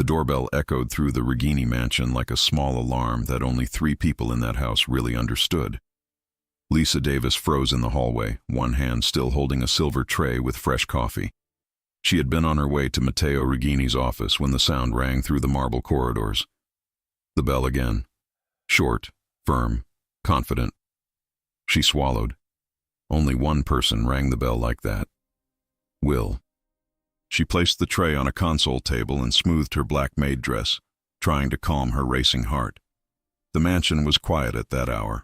The doorbell echoed through the Regini mansion like a small alarm that only 3 people in that house really understood. Lisa Davis froze in the hallway, one hand still holding a silver tray with fresh coffee. She had been on her way to Matteo Regini's office when the sound rang through the marble corridors. The bell again. Short, firm, confident. She swallowed. Only one person rang the bell like that. Will. She placed the tray on a console table and smoothed her black maid dress, trying to calm her racing heart. The mansion was quiet at that hour.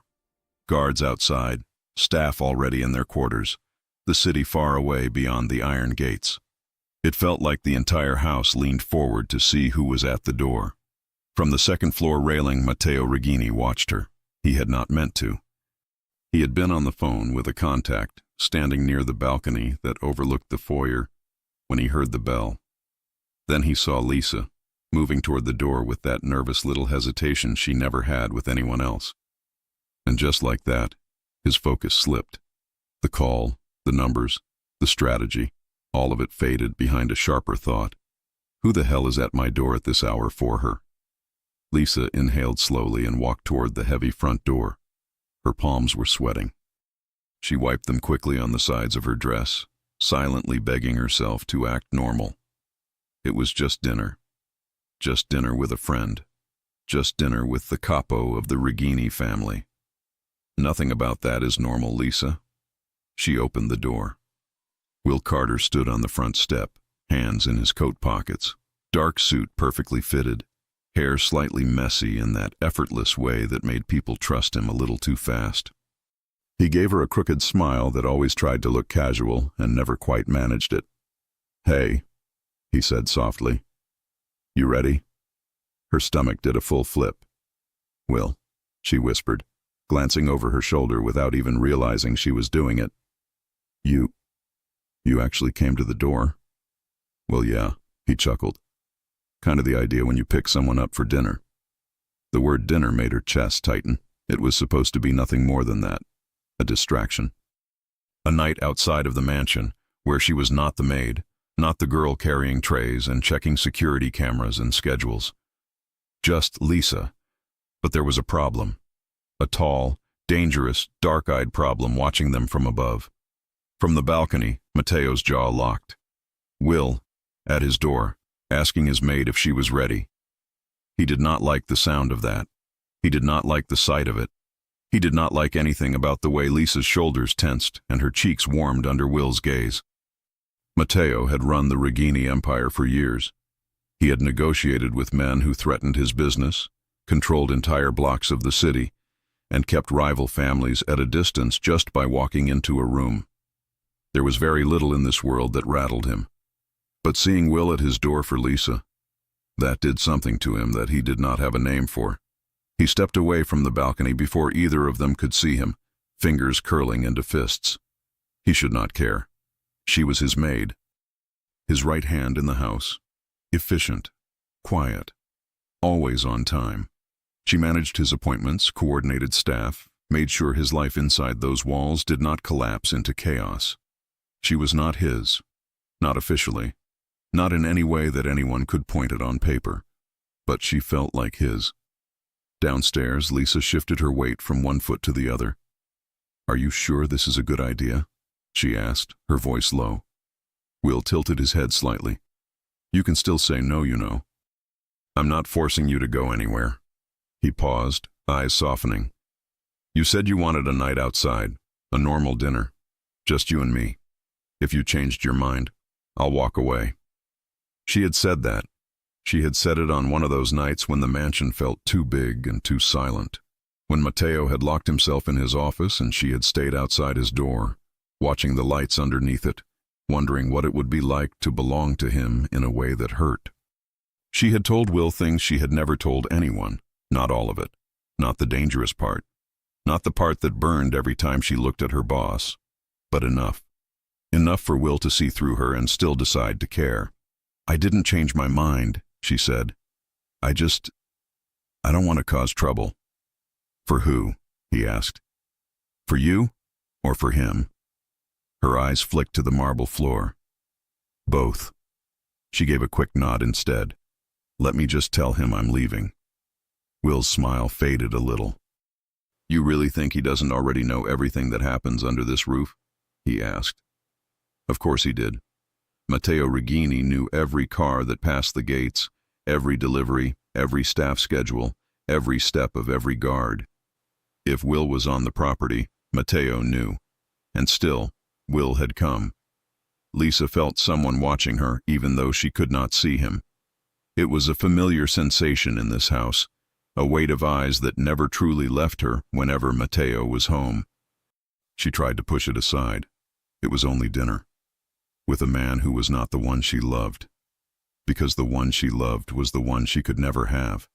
Guards outside, staff already in their quarters, the city far away beyond the iron gates. It felt like the entire house leaned forward to see who was at the door. From the second-floor railing, Matteo Regini watched her. He had not meant to. He had been on the phone with a contact, standing near the balcony that overlooked the foyer, when he heard the bell. Then he saw Lisa, moving toward the door with that nervous little hesitation she never had with anyone else. And just like that, his focus slipped. The call, the numbers, the strategy, all of it faded behind a sharper thought. Who the hell is at my door at this hour for her? Lisa inhaled slowly and walked toward the heavy front door. Her palms were sweating. She wiped them quickly on the sides of her dress, silently begging herself to act normal. It was just dinner. Just dinner with a friend. Just dinner with the Capo of the Regini family. Nothing about that is normal, Lisa. She opened the door. Will Carter stood on the front step, hands in his coat pockets, dark suit perfectly fitted, hair slightly messy in that effortless way that made people trust him a little too fast. He gave her a crooked smile that always tried to look casual and never quite managed it. "Hey," he said softly. "You ready?" Her stomach did a full flip. "Will," she whispered, glancing over her shoulder without even realizing she was doing it. You actually came to the door?" "Well, yeah," he chuckled. "Kind of the idea when you pick someone up for dinner." The word dinner made her chest tighten. It was supposed to be nothing more than that. A distraction. A night outside of the mansion, where she was not the maid, not the girl carrying trays and checking security cameras and schedules. Just Lisa. But there was a problem. A tall, dangerous, dark-eyed problem watching them from above. From the balcony, Matteo's jaw locked. Will, at his door, asking his maid if she was ready. He did not like the sound of that. He did not like the sight of it. He did not like anything about the way Lisa's shoulders tensed and her cheeks warmed under Will's gaze. Matteo had run the Regini empire for years. He had negotiated with men who threatened his business, controlled entire blocks of the city, and kept rival families at a distance just by walking into a room. There was very little in this world that rattled him. But seeing Will at his door for Lisa, that did something to him that he did not have a name for. He stepped away from the balcony before either of them could see him, fingers curling into fists. He should not care. She was his maid. His right hand in the house. Efficient. Quiet. Always on time. She managed his appointments, coordinated staff, made sure his life inside those walls did not collapse into chaos. She was not his. Not officially. Not in any way that anyone could point it on paper. But she felt like his. Downstairs, Lisa shifted her weight from one foot to the other. "Are you sure this is a good idea?" she asked, her voice low. Will tilted his head slightly. "You can still say no, you know." "I'm not forcing you to go anywhere." He paused, eyes softening. "You said you wanted a night outside, a normal dinner. Just you and me. If you changed your mind, I'll walk away." She had said that. She had said it on one of those nights when the mansion felt too big and too silent. When Matteo had locked himself in his office and she had stayed outside his door, watching the lights underneath it, wondering what it would be like to belong to him in a way that hurt. She had told Will things she had never told anyone. Not all of it. Not the dangerous part. Not the part that burned every time she looked at her boss. But enough. Enough for Will to see through her and still decide to care. "I didn't change my mind," she said. I don't want to cause trouble." "For who?" he asked. "For you or for him?" Her eyes flicked to the marble floor. "Both." She gave a quick nod instead. Let me just tell him I'm leaving. Will's smile faded a little. You really think he doesn't already know everything that happens under this roof? He asked. Of course he did. Matteo Regini knew every car that passed the gates, every delivery, every staff schedule, every step of every guard. If Will was on the property, Matteo knew. And still, Will had come. Lisa felt someone watching her, even though she could not see him. It was a familiar sensation in this house, a weight of eyes that never truly left her whenever Matteo was home. She tried to push it aside. It was only dinner, with a man who was not the one she loved, because the one she loved was the one she could never have.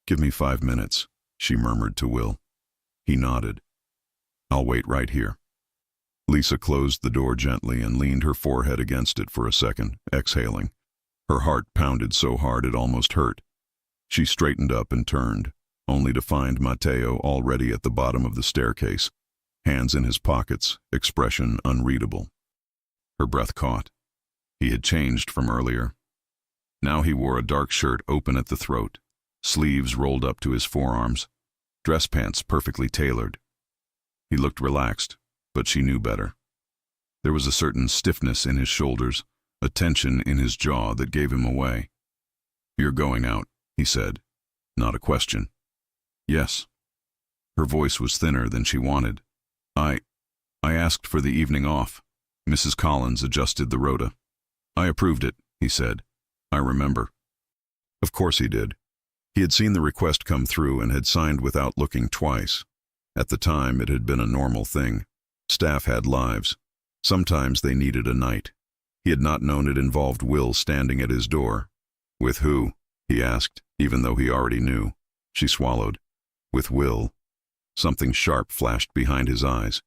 Give me 5 minutes, she murmured to Will. He nodded. I'll wait right here. Lisa closed the door gently and leaned her forehead against it for a second, exhaling. Her heart pounded so hard it almost hurt. She straightened up and turned, only to find Matteo already at the bottom of the staircase, hands in his pockets, expression unreadable. Her breath caught. He had changed from earlier. Now he wore a dark shirt open at the throat, sleeves rolled up to his forearms, dress pants perfectly tailored. He looked relaxed, but she knew better. There was a certain stiffness in his shoulders, a tension in his jaw that gave him away. You're going out, he said. Not a question. Yes. Her voice was thinner than she wanted. I asked for the evening off. Mrs. Collins adjusted the rota. I approved it, he said. I remember. Of course he did. He had seen the request come through and had signed without looking twice. At the time, it had been a normal thing. Staff had lives. Sometimes they needed a night. He had not known it involved Will standing at his door. With who? He asked, even though he already knew. She swallowed. With Will. Something sharp flashed behind his eyes.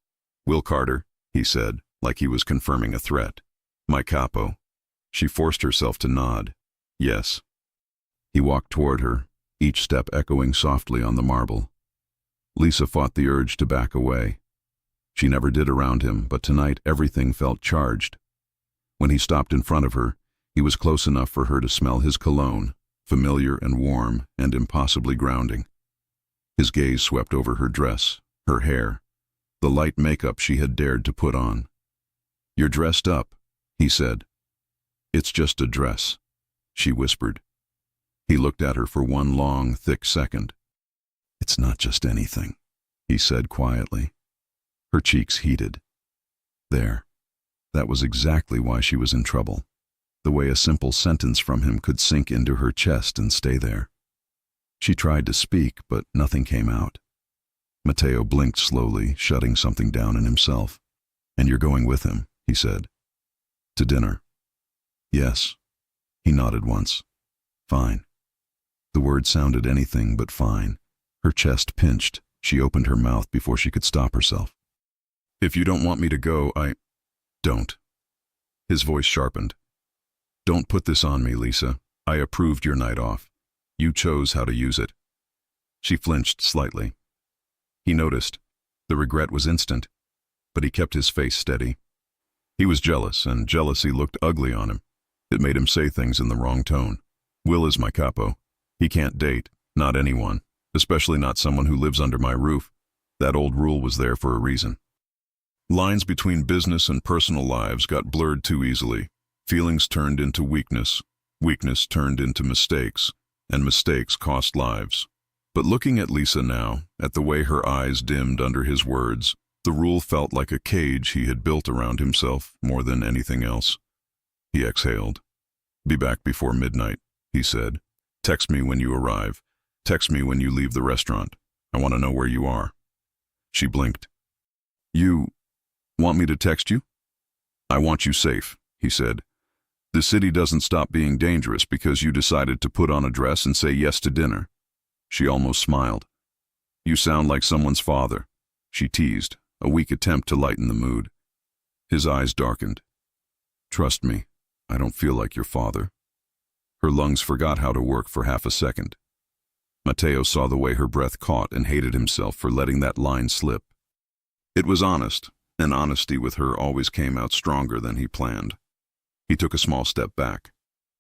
Will Carter, he said, like he was confirming a threat. My capo. She forced herself to nod. Yes. He walked toward her, each step echoing softly on the marble. Lisa fought the urge to back away. She never did around him, but tonight everything felt charged. When he stopped in front of her, he was close enough for her to smell his cologne, familiar and warm and impossibly grounding. His gaze swept over her dress, her hair, the light makeup she had dared to put on. You're dressed up, he said. It's just a dress, she whispered. He looked at her for one long, thick second. It's not just anything, he said quietly. Her cheeks heated. There. That was exactly why she was in trouble. The way a simple sentence from him could sink into her chest and stay there. She tried to speak, but nothing came out. Matteo blinked slowly, shutting something down in himself. And you're going with him, he said. To dinner. Yes. He nodded once. Fine. The word sounded anything but fine. Her chest pinched. She opened her mouth before she could stop herself. If you don't want me to go, don't. His voice sharpened. Don't put this on me, Lisa. I approved your night off. You chose how to use it. She flinched slightly. He noticed. The regret was instant, but he kept his face steady. He was jealous, and jealousy looked ugly on him. It made him say things in the wrong tone. Will is my capo. He can't date, not anyone, especially not someone who lives under my roof. That old rule was there for a reason. Lines between business and personal lives got blurred too easily. Feelings turned into weakness, weakness turned into mistakes, and mistakes cost lives. But looking at Lisa now, at the way her eyes dimmed under his words, the rule felt like a cage he had built around himself more than anything else. He exhaled. Be back before midnight, he said. Text me when you arrive. Text me when you leave the restaurant. I want to know where you are. She blinked. You want me to text you? I want you safe, he said. The city doesn't stop being dangerous because you decided to put on a dress and say yes to dinner. She almost smiled. You sound like someone's father, she teased, a weak attempt to lighten the mood. His eyes darkened. Trust me, I don't feel like your father. Her lungs forgot how to work for half a second. Matteo saw the way her breath caught and hated himself for letting that line slip. It was honest, and honesty with her always came out stronger than he planned. He took a small step back.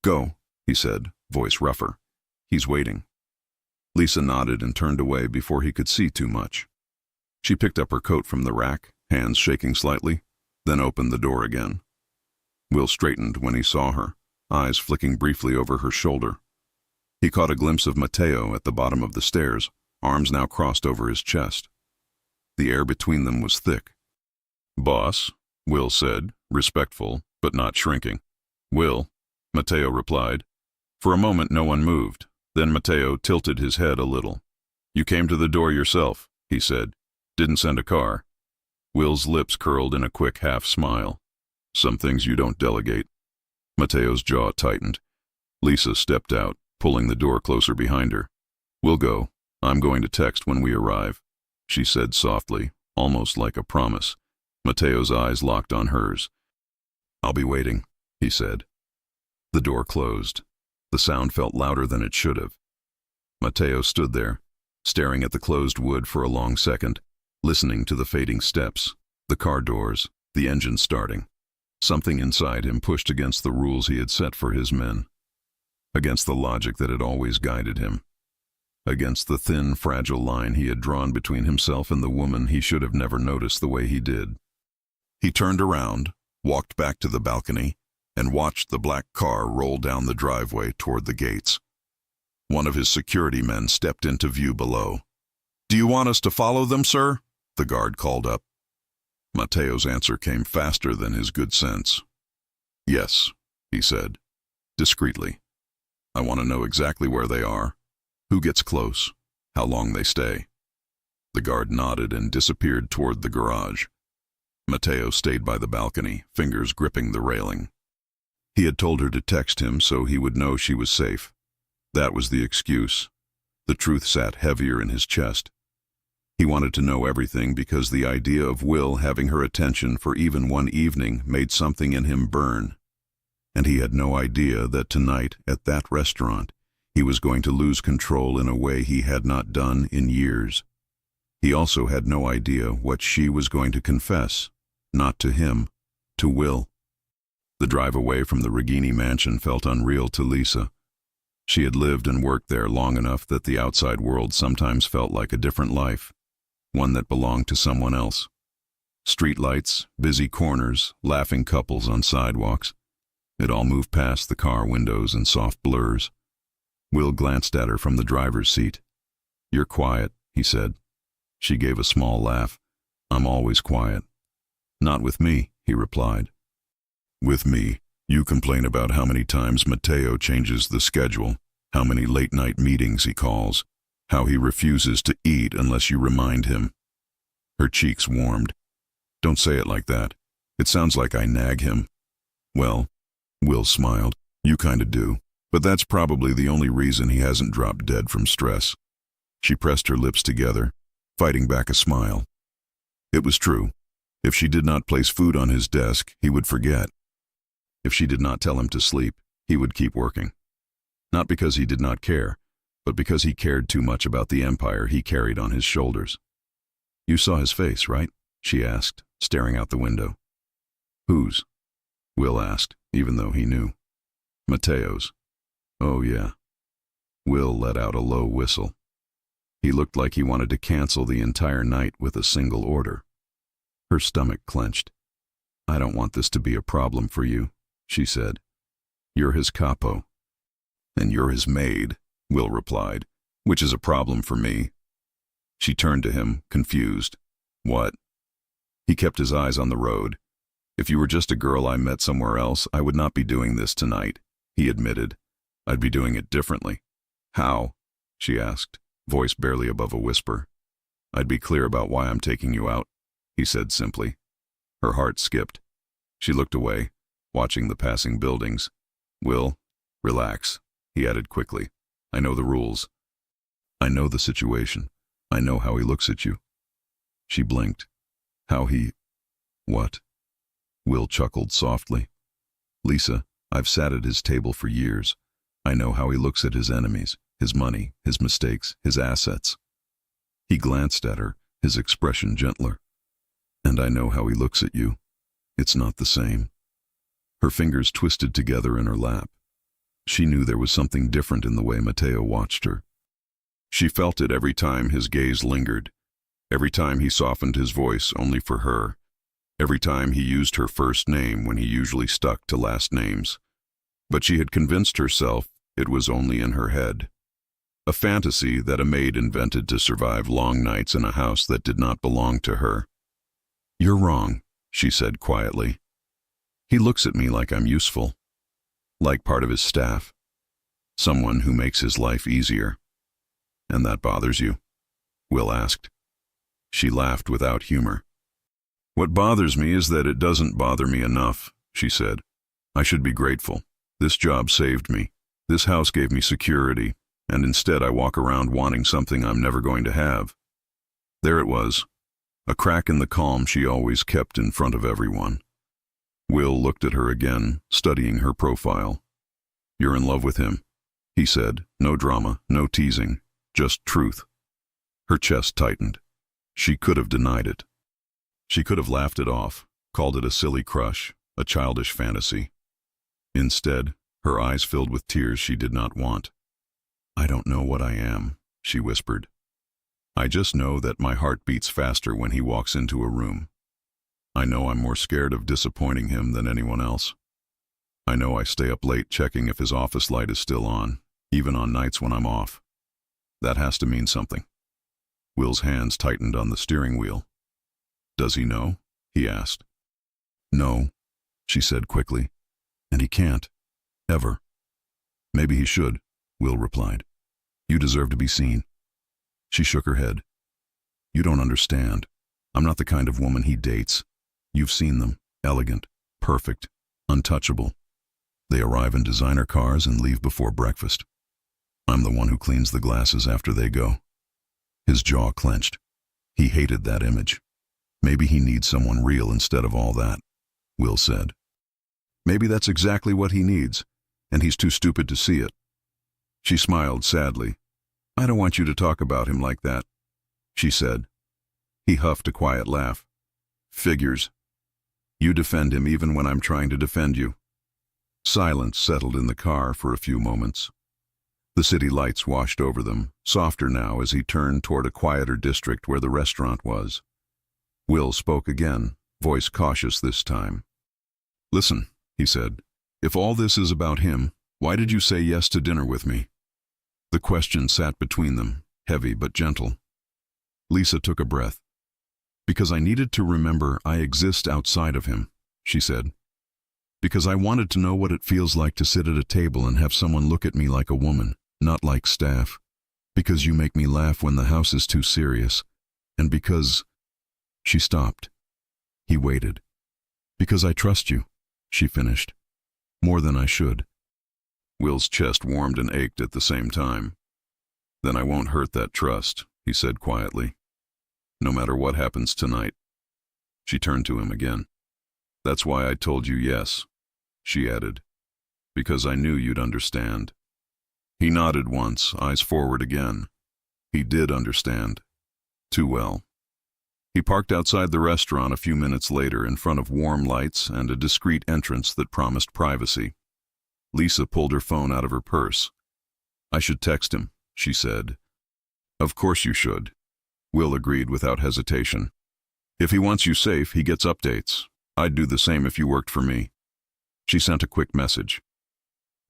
Go, he said, voice rougher. "He's waiting." Lisa nodded and turned away before he could see too much. She picked up her coat from the rack, hands shaking slightly, then opened the door again. Will straightened when he saw her, eyes flicking briefly over her shoulder. He caught a glimpse of Mateo at the bottom of the stairs, arms now crossed over his chest. The air between them was thick. "Boss," Will said, respectful, but not shrinking. "Will," Mateo replied. For a moment no one moved. Then Mateo tilted his head a little. "You came to the door yourself," he said. "Didn't send a car." Will's lips curled in a quick half-smile. "Some things you don't delegate." Mateo's jaw tightened. Lisa stepped out, pulling the door closer behind her. "We'll go. I'm going to text when we arrive," she said softly, almost like a promise. Mateo's eyes locked on hers. "I'll be waiting," he said. The door closed. The sound felt louder than it should have. Mateo stood there, staring at the closed wood for a long second, listening to the fading steps, the car doors, the engine starting. Something inside him pushed against the rules he had set for his men, against the logic that had always guided him, against the thin, fragile line he had drawn between himself and the woman he should have never noticed the way he did. He turned around, walked back to the balcony, and watched the black car roll down the driveway toward the gates. One of his security men stepped into view below. "Do you want us to follow them, sir?" the guard called up. Mateo's answer came faster than his good sense. "Yes," he said, discreetly. "I want to know exactly where they are, who gets close, how long they stay." The guard nodded and disappeared toward the garage. Mateo stayed by the balcony, fingers gripping the railing. He had told her to text him so he would know she was safe. That was the excuse. The truth sat heavier in his chest. He wanted to know everything because the idea of Will having her attention for even one evening made something in him burn. And he had no idea that tonight, at that restaurant, he was going to lose control in a way he had not done in years. He also had no idea what she was going to confess, not to him, to Will. The drive away from the Regini mansion felt unreal to Lisa. She had lived and worked there long enough that the outside world sometimes felt like a different life, one that belonged to someone else. Streetlights, busy corners, laughing couples on sidewalks. It all moved past the car windows in soft blurs. Will glanced at her from the driver's seat. "You're quiet," he said. She gave a small laugh. "I'm always quiet." "Not with me," he replied. "With me, you complain about how many times Mateo changes the schedule, how many late-night meetings he calls, how he refuses to eat unless you remind him." Her cheeks warmed. "Don't say it like that. It sounds like I nag him." "Well," Will smiled, "you kinda do. But that's probably the only reason he hasn't dropped dead from stress." She pressed her lips together, fighting back a smile. It was true. If she did not place food on his desk, he would forget. If she did not tell him to sleep, he would keep working. Not because he did not care, but because he cared too much about the empire he carried on his shoulders. "You saw his face, right?" she asked, staring out the window. "Whose?" Will asked, even though he knew. "Mateo's." "Oh, yeah." Will let out a low whistle. He looked like he wanted to cancel the entire night with a single order. Her stomach clenched. "I don't want this to be a problem for you," she said. "You're his capo." "And you're his maid," Will replied, "which is a problem for me." She turned to him, confused. "What?" He kept his eyes on the road. "If you were just a girl I met somewhere else, I would not be doing this tonight," he admitted. "I'd be doing it differently." "How?" she asked, voice barely above a whisper. "I'd be clear about why I'm taking you out," he said simply. Her heart skipped. She looked away, watching the passing buildings. "Will, relax," he added quickly. "I know the rules. I know the situation. I know how he looks at you." She blinked. "How he... what?" Will chuckled softly. "Lisa, I've sat at his table for years. I know how he looks at his enemies, his money, his mistakes, his assets." He glanced at her, his expression gentler. "And I know how he looks at you. It's not the same." Her fingers twisted together in her lap. She knew there was something different in the way Matteo watched her. She felt it every time his gaze lingered, every time he softened his voice only for her, every time he used her first name when he usually stuck to last names. But she had convinced herself it was only in her head. A fantasy that a maid invented to survive long nights in a house that did not belong to her. "You're wrong," she said quietly. "He looks at me like I'm useful, like part of his staff, someone who makes his life easier." "And that bothers you?" Will asked. She laughed without humor. "What bothers me is that it doesn't bother me enough," she said. "I should be grateful. This job saved me. This house gave me security, and instead I walk around wanting something I'm never going to have." There it was, a crack in the calm she always kept in front of everyone. Will looked at her again, studying her profile. "You're in love with him," he said. No drama, no teasing, just truth. Her chest tightened. She could have denied it. She could have laughed it off, called it a silly crush, a childish fantasy. Instead, her eyes filled with tears she did not want. "I don't know what I am," she whispered. "I just know that my heart beats faster when he walks into a room. I know I'm more scared of disappointing him than anyone else. I know I stay up late checking if his office light is still on, even on nights when I'm off. That has to mean something." Will's hands tightened on the steering wheel. "Does he know?" he asked. "No," she said quickly. "And he can't. Ever." "Maybe he should," Will replied. "You deserve to be seen." She shook her head. "You don't understand. I'm not the kind of woman he dates. You've seen them. Elegant, perfect, untouchable. They arrive in designer cars and leave before breakfast. I'm the one who cleans the glasses after they go." His jaw clenched. He hated that image. "Maybe he needs someone real instead of all that," Will said. "Maybe that's exactly what he needs, and he's too stupid to see it." She smiled sadly. "I don't want you to talk about him like that," she said. He huffed a quiet laugh. "Figures. You defend him even when I'm trying to defend you." Silence settled in the car for a few moments. The city lights washed over them, softer now as he turned toward a quieter district where the restaurant was. Will spoke again, voice cautious this time. "Listen," he said, "if all this is about him, why did you say yes to dinner with me?" The question sat between them, heavy but gentle. Lisa took a breath. "Because I needed to remember I exist outside of him," she said. "Because I wanted to know what it feels like to sit at a table and have someone look at me like a woman, not like staff. Because you make me laugh when the house is too serious. And because—" She stopped. He waited. "Because I trust you," she finished. "More than I should." Will's chest warmed and ached at the same time. "Then I won't hurt that trust," he said quietly. "No matter what happens tonight." She turned to him again. "That's why I told you yes," she added. "Because I knew you'd understand." He nodded once, eyes forward again. He did understand. Too well. He parked outside the restaurant a few minutes later in front of warm lights and a discreet entrance that promised privacy. Lisa pulled her phone out of her purse. "I should text him," she said. "Of course you should," Will agreed without hesitation. "If he wants you safe, he gets updates. I'd do the same if you worked for me." She sent a quick message.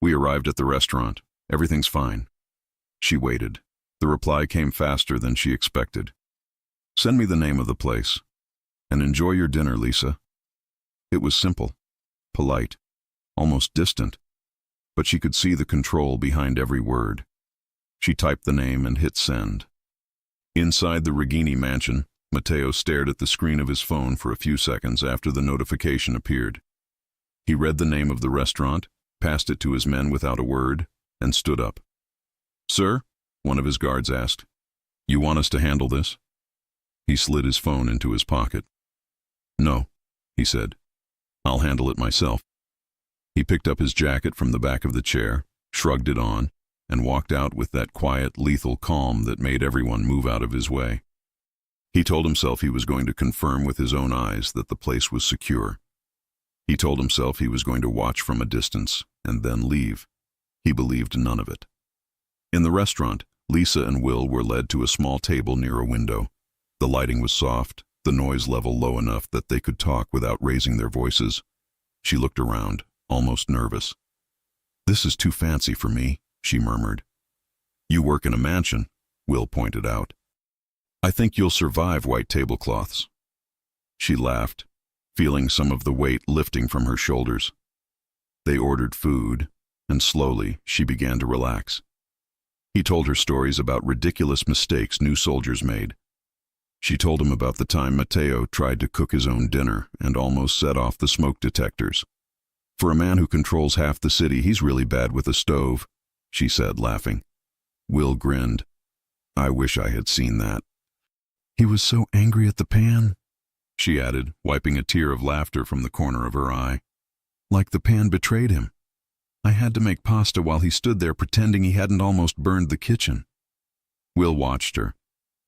"We arrived at the restaurant. Everything's fine." She waited. The reply came faster than she expected. "Send me the name of the place. And enjoy your dinner, Lisa." It was simple, polite, almost distant, but she could see the control behind every word. She typed the name and hit send. Inside the Regini mansion, Matteo stared at the screen of his phone for a few seconds after the notification appeared. He read the name of the restaurant, passed it to his men without a word, and stood up. "Sir?" one of his guards asked. "You want us to handle this?" He slid his phone into his pocket. "No," he said. "I'll handle it myself." He picked up his jacket from the back of the chair, shrugged it on, and walked out with that quiet, lethal calm that made everyone move out of his way. He told himself he was going to confirm with his own eyes that the place was secure. He told himself he was going to watch from a distance and then leave. He believed none of it. In the restaurant, Lisa and Will were led to a small table near a window. The lighting was soft, the noise level low enough that they could talk without raising their voices. She looked around, almost nervous. "This is too fancy for me," she murmured. "You work in a mansion," Will pointed out. "I think you'll survive white tablecloths." She laughed, feeling some of the weight lifting from her shoulders. They ordered food, and slowly she began to relax. He told her stories about ridiculous mistakes new soldiers made. She told him about the time Matteo tried to cook his own dinner and almost set off the smoke detectors. "For a man who controls half the city, he's really bad with a stove," she said, laughing. Will grinned. "I wish I had seen that." "He was so angry at the pan," she added, wiping a tear of laughter from the corner of her eye. "Like the pan betrayed him. I had to make pasta while he stood there pretending he hadn't almost burned the kitchen." Will watched her,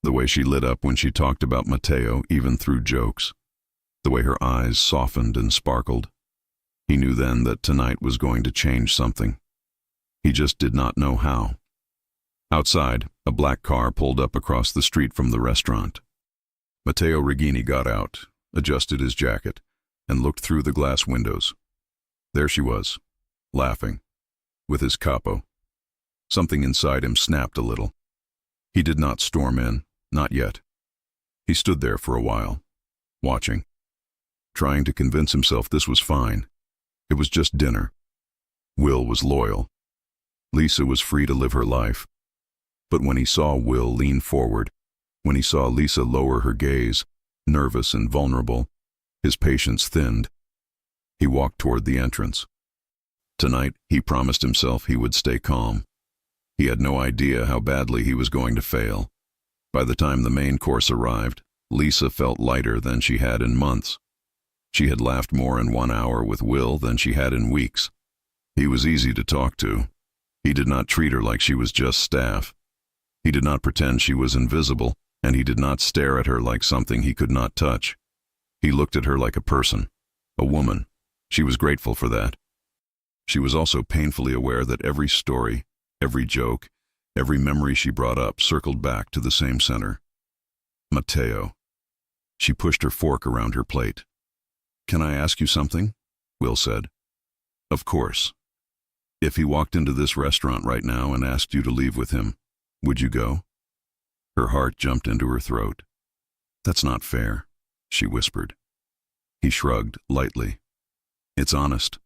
the way she lit up when she talked about Matteo, even through jokes, the way her eyes softened and sparkled. He knew then that tonight was going to change something. He just did not know how. Outside, a black car pulled up across the street from the restaurant. Matteo Regini got out, adjusted his jacket, and looked through the glass windows. There she was, laughing, with his capo. Something inside him snapped a little. He did not storm in, not yet. He stood there for a while, watching, trying to convince himself this was fine. It was just dinner. Will was loyal. Lisa was free to live her life. But when he saw Will lean forward, when he saw Lisa lower her gaze, nervous and vulnerable, his patience thinned. He walked toward the entrance. Tonight, he promised himself he would stay calm. He had no idea how badly he was going to fail. By the time the main course arrived, Lisa felt lighter than she had in months. She had laughed more in 1 hour with Will than she had in weeks. He was easy to talk to. He did not treat her like she was just staff. He did not pretend she was invisible, and he did not stare at her like something he could not touch. He looked at her like a person, a woman. She was grateful for that. She was also painfully aware that every story, every joke, every memory she brought up circled back to the same center. Matteo. She pushed her fork around her plate. "Can I ask you something?" Will said. "Of course. If he walked into this restaurant right now and asked you to leave with him, would you go?" Her heart jumped into her throat. "That's not fair," she whispered. He shrugged lightly. "It's honest.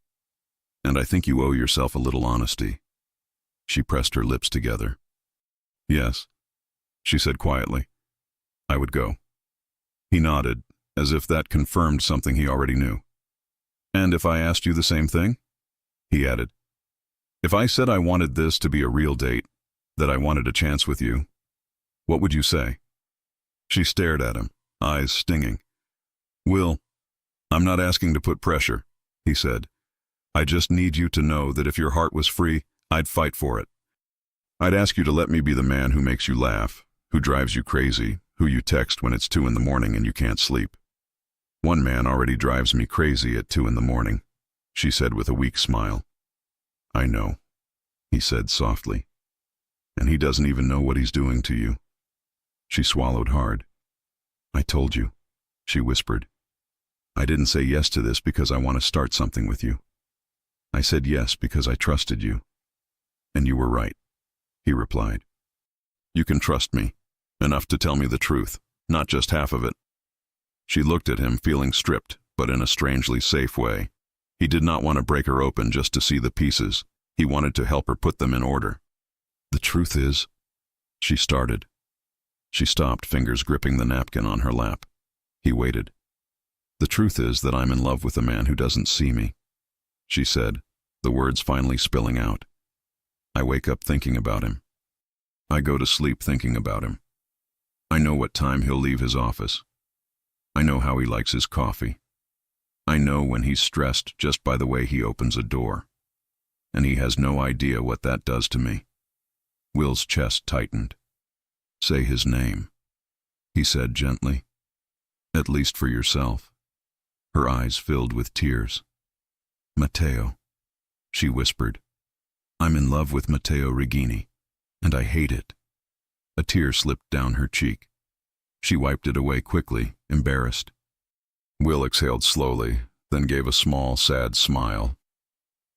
And I think you owe yourself a little honesty." She pressed her lips together. "Yes," she said quietly. "I would go." He nodded, as if that confirmed something he already knew. "And if I asked you the same thing?" He added. "If I said I wanted this to be a real date, that I wanted a chance with you, what would you say?" She stared at him, eyes stinging. "Will, I'm not asking to put pressure," he said. "I just need you to know that if your heart was free, I'd fight for it. I'd ask you to let me be the man who makes you laugh, who drives you crazy, who you text when it's 2 in the morning and you can't sleep." "One man already drives me crazy at 2 in the morning," she said with a weak smile. "I know," he said softly. "And he doesn't even know what he's doing to you." She swallowed hard. "I told you," she whispered. "I didn't say yes to this because I want to start something with you. I said yes because I trusted you." "And you were right," he replied. "You can trust me, enough to tell me the truth, not just half of it." She looked at him, feeling stripped, but in a strangely safe way. He did not want to break her open just to see the pieces. He wanted to help her put them in order. "The truth is," she started. She stopped, fingers gripping the napkin on her lap. He waited. "The truth is that I'm in love with a man who doesn't see me," she said, the words finally spilling out. "I wake up thinking about him. I go to sleep thinking about him. I know what time he'll leave his office. I know how he likes his coffee. I know when he's stressed just by the way he opens a door. And he has no idea what that does to me." Will's chest tightened. "Say his name," he said gently. "At least for yourself." Her eyes filled with tears. "Matteo," she whispered. I'm in love with Matteo Regini, and I hate it. A tear slipped down her cheek. She wiped it away quickly, embarrassed. Will exhaled slowly, then gave a small, sad smile.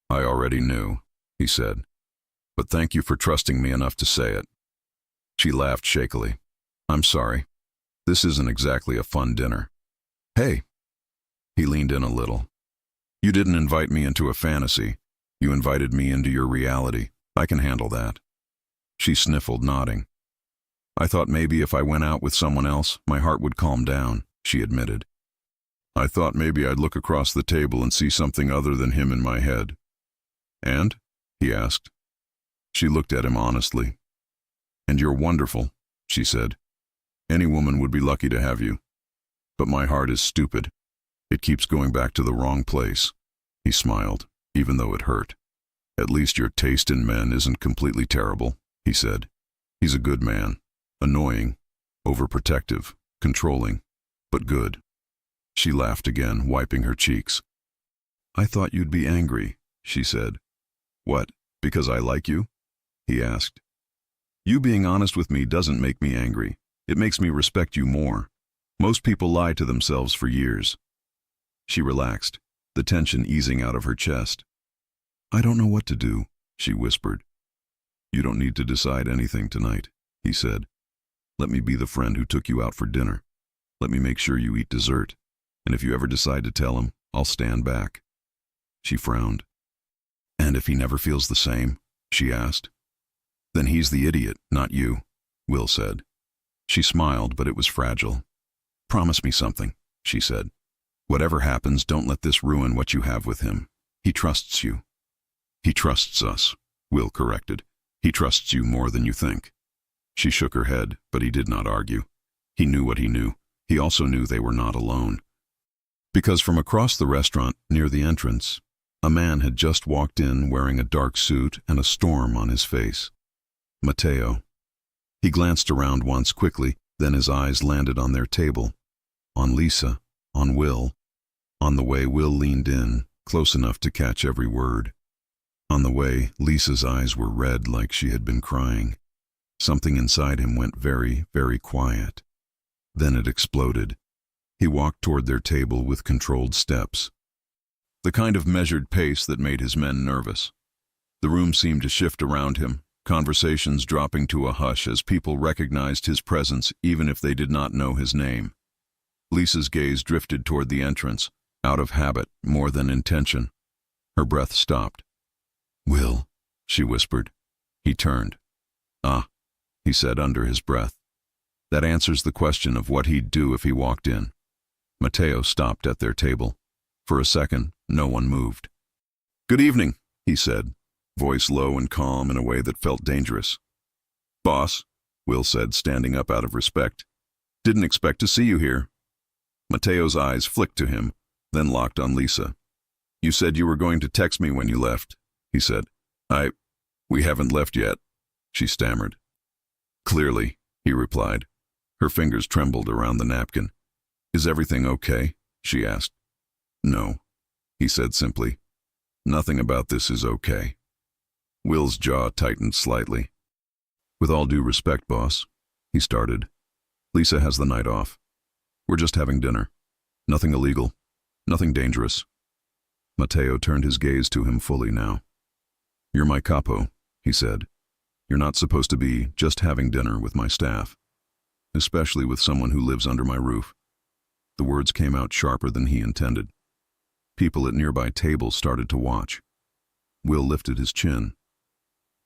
I already knew, he said, but thank you for trusting me enough to say it. She laughed shakily. I'm sorry. This isn't exactly a fun dinner. Hey. He leaned in a little. You didn't invite me into a fantasy. You invited me into your reality. I can handle that. She sniffled, nodding. I thought maybe if I went out with someone else, my heart would calm down, she admitted. I thought maybe I'd look across the table and see something other than him in my head. And? He asked. She looked at him honestly. And you're wonderful, she said. Any woman would be lucky to have you. But my heart is stupid. It keeps going back to the wrong place. He smiled, even though it hurt. At least your taste in men isn't completely terrible, he said. He's a good man. Annoying, overprotective, controlling, but good. She laughed again, wiping her cheeks. I thought you'd be angry, she said. What, because I like you? He asked. You being honest with me doesn't make me angry. It makes me respect you more. Most people lie to themselves for years. She relaxed, the tension easing out of her chest. I don't know what to do, she whispered. You don't need to decide anything tonight, he said. Let me be the friend who took you out for dinner. Let me make sure you eat dessert. And if you ever decide to tell him, I'll stand back. She frowned. And if he never feels the same? She asked. Then he's the idiot, not you, Will said. She smiled, but it was fragile. Promise me something, she said. Whatever happens, don't let this ruin what you have with him. He trusts you. He trusts us, Will corrected. He trusts you more than you think. She shook her head, but he did not argue. He knew what he knew. He also knew they were not alone. Because from across the restaurant, near the entrance, a man had just walked in wearing a dark suit and a storm on his face. Matteo. He glanced around once quickly, then his eyes landed on their table. On Lisa, on Will. On the way, Will leaned in, close enough to catch every word. On the way, Lisa's eyes were red like she had been crying. Something inside him went very, very quiet. Then it exploded. He walked toward their table with controlled steps. The kind of measured pace that made his men nervous. The room seemed to shift around him, conversations dropping to a hush as people recognized his presence even if they did not know his name. Lisa's gaze drifted toward the entrance, out of habit more than intention. Her breath stopped. Will, she whispered. He turned. Ah, he said under his breath. That answers the question of what he'd do if he walked in. Matteo stopped at their table. For a second, no one moved. Good evening, he said, voice low and calm in a way that felt dangerous. Boss, Will said, standing up out of respect. Didn't expect to see you here. Matteo's eyes flicked to him, then locked on Lisa. You said you were going to text me when you left, he said. We haven't left yet, she stammered. Clearly, he replied. Her fingers trembled around the napkin. Is everything okay? She asked. No, he said simply. Nothing about this is okay. Will's jaw tightened slightly. With all due respect, boss, he started. Lisa has the night off. We're just having dinner. Nothing illegal. Nothing dangerous. Matteo turned his gaze to him fully now. You're my capo, he said. You're not supposed to be just having dinner with my staff, especially with someone who lives under my roof. The words came out sharper than he intended. People at nearby tables started to watch. Will lifted his chin.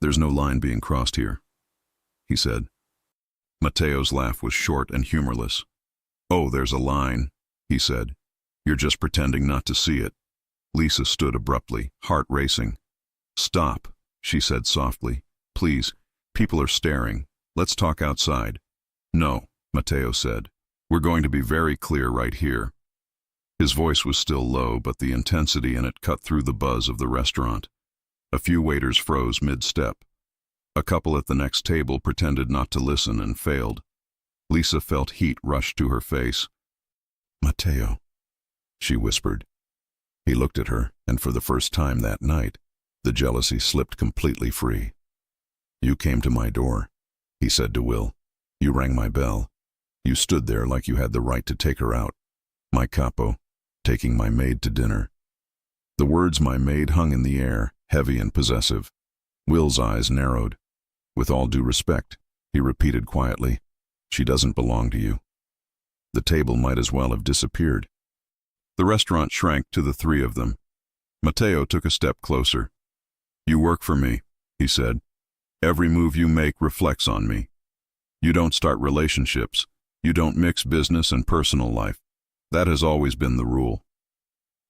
There's no line being crossed here, he said. Matteo's laugh was short and humorless. Oh, there's a line, he said. You're just pretending not to see it. Lisa stood abruptly, heart racing. Stop, she said softly. Please, people are staring. Let's talk outside. No, Matteo said. We're going to be very clear right here. His voice was still low, but the intensity in it cut through the buzz of the restaurant. A few waiters froze mid-step. A couple at the next table pretended not to listen and failed. Lisa felt heat rush to her face. Matteo, she whispered. He looked at her, and for the first time that night, The jealousy slipped completely free. You came to my door, he said to Will. You rang my bell. You stood there like you had the right to take her out. My Capo, taking my maid to dinner. The words my maid hung in the air, heavy and possessive. Will's eyes narrowed. With all due respect, he repeated quietly, she doesn't belong to you. The table might as well have disappeared. The restaurant shrank to the three of them. Matteo took a step closer. You work for me, he said. Every move you make reflects on me. You don't start relationships. You don't mix business and personal life. That has always been the rule.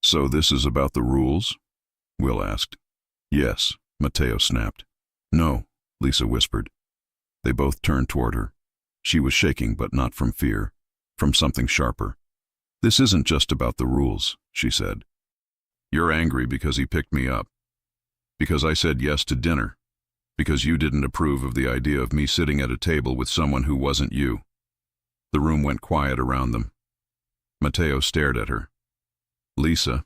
So this is about the rules? Will asked. Yes, Matteo snapped. No, Lisa whispered. They both turned toward her. She was shaking, but not from fear, from something sharper. This isn't just about the rules, she said. You're angry because he picked me up. Because I said yes to dinner. Because you didn't approve of the idea of me sitting at a table with someone who wasn't you. The room went quiet around them. Matteo stared at her. Lisa,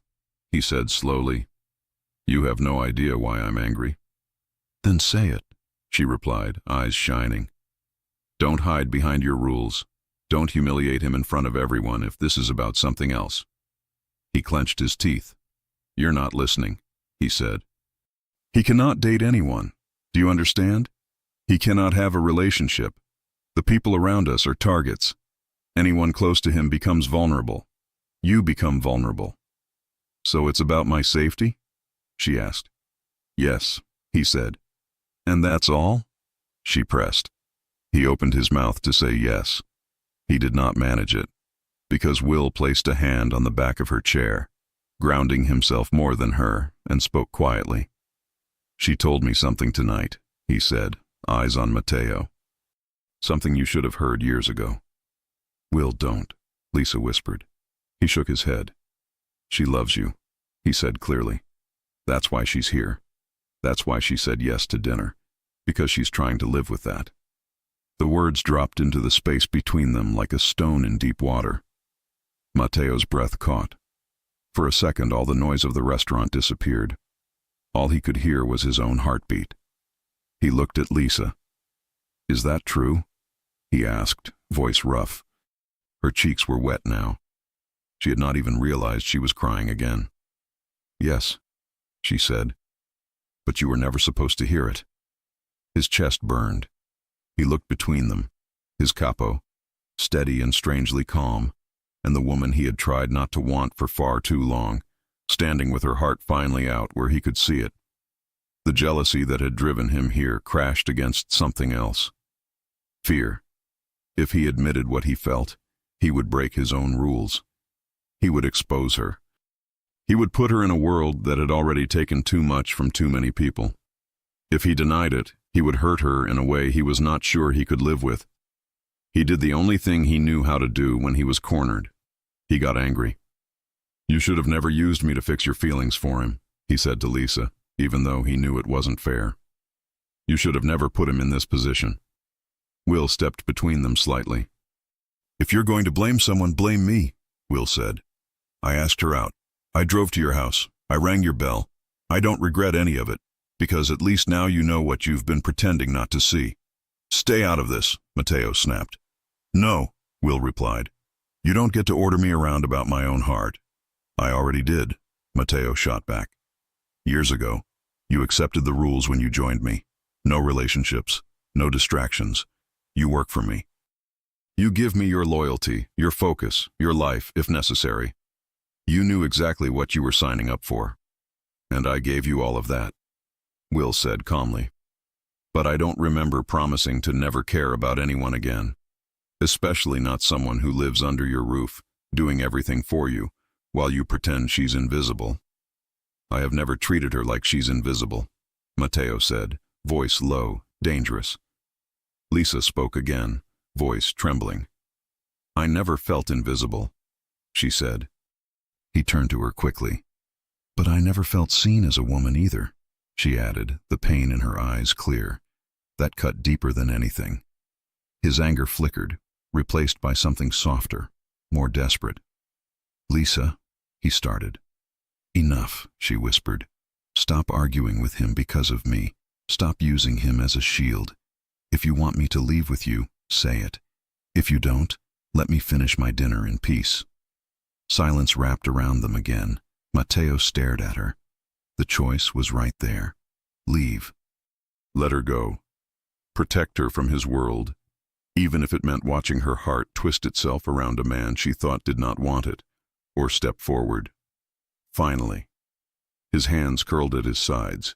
he said slowly, you have no idea why I'm angry. Then say it, she replied, eyes shining. Don't hide behind your rules. Don't humiliate him in front of everyone if this is about something else. He clenched his teeth. You're not listening, he said. He cannot date anyone. Do you understand? He cannot have a relationship. The people around us are targets. Anyone close to him becomes vulnerable. You become vulnerable. So it's about my safety? She asked. Yes, he said. And that's all? She pressed. He opened his mouth to say yes. He did not manage it, because Will placed a hand on the back of her chair, grounding himself more than her, and spoke quietly. She told me something tonight, he said, eyes on Matteo. Something you should have heard years ago. Will, don't, Lisa whispered. He shook his head. She loves you, he said clearly. That's why she's here. That's why she said yes to dinner, because she's trying to live with that. The words dropped into the space between them like a stone in deep water. Matteo's breath caught. For a second, all the noise of the restaurant disappeared. All he could hear was his own heartbeat. He looked at Lisa. Is that true? He asked, voice rough. Her cheeks were wet now. She had not even realized she was crying again. Yes, she said. But you were never supposed to hear it. His chest burned. He looked between them, his Capo, steady and strangely calm, and the woman he had tried not to want for far too long, standing with her heart finally out where he could see it. The jealousy that had driven him here crashed against something else. Fear. If he admitted what he felt, he would break his own rules. He would expose her. He would put her in a world that had already taken too much from too many people. If he denied it, he would hurt her in a way he was not sure he could live with. He did the only thing he knew how to do when he was cornered. He got angry. You should have never used me to fix your feelings for him, he said to Lisa, even though he knew it wasn't fair. You should have never put him in this position. Will stepped between them slightly. If you're going to blame someone, blame me, Will said. I asked her out. I drove to your house. I rang your bell. I don't regret any of it, because at least now you know what you've been pretending not to see. Stay out of this, Matteo snapped. No, Will replied. You don't get to order me around about my own heart. I already did, Matteo shot back. Years ago, you accepted the rules when you joined me. No relationships, no distractions. You work for me. You give me your loyalty, your focus, your life, if necessary. You knew exactly what you were signing up for. And I gave you all of that, Will said calmly. But I don't remember promising to never care about anyone again. Especially not someone who lives under your roof, doing everything for you, while you pretend she's invisible. I have never treated her like she's invisible, Matteo said, voice low, dangerous. Lisa spoke again, voice trembling. I never felt invisible, she said. He turned to her quickly. But I never felt seen as a woman either, she added, the pain in her eyes clear. That cut deeper than anything. His anger flickered, replaced by something softer, more desperate. Lisa, he started. Enough, she whispered. Stop arguing with him because of me. Stop using him as a shield. If you want me to leave with you, say it. If you don't, let me finish my dinner in peace." Silence wrapped around them again. Matteo stared at her. The choice was right there. Leave. Let her go. Protect her from his world, even if it meant watching her heart twist itself around a man she thought did not want it, or step forward. Finally, his hands curled at his sides.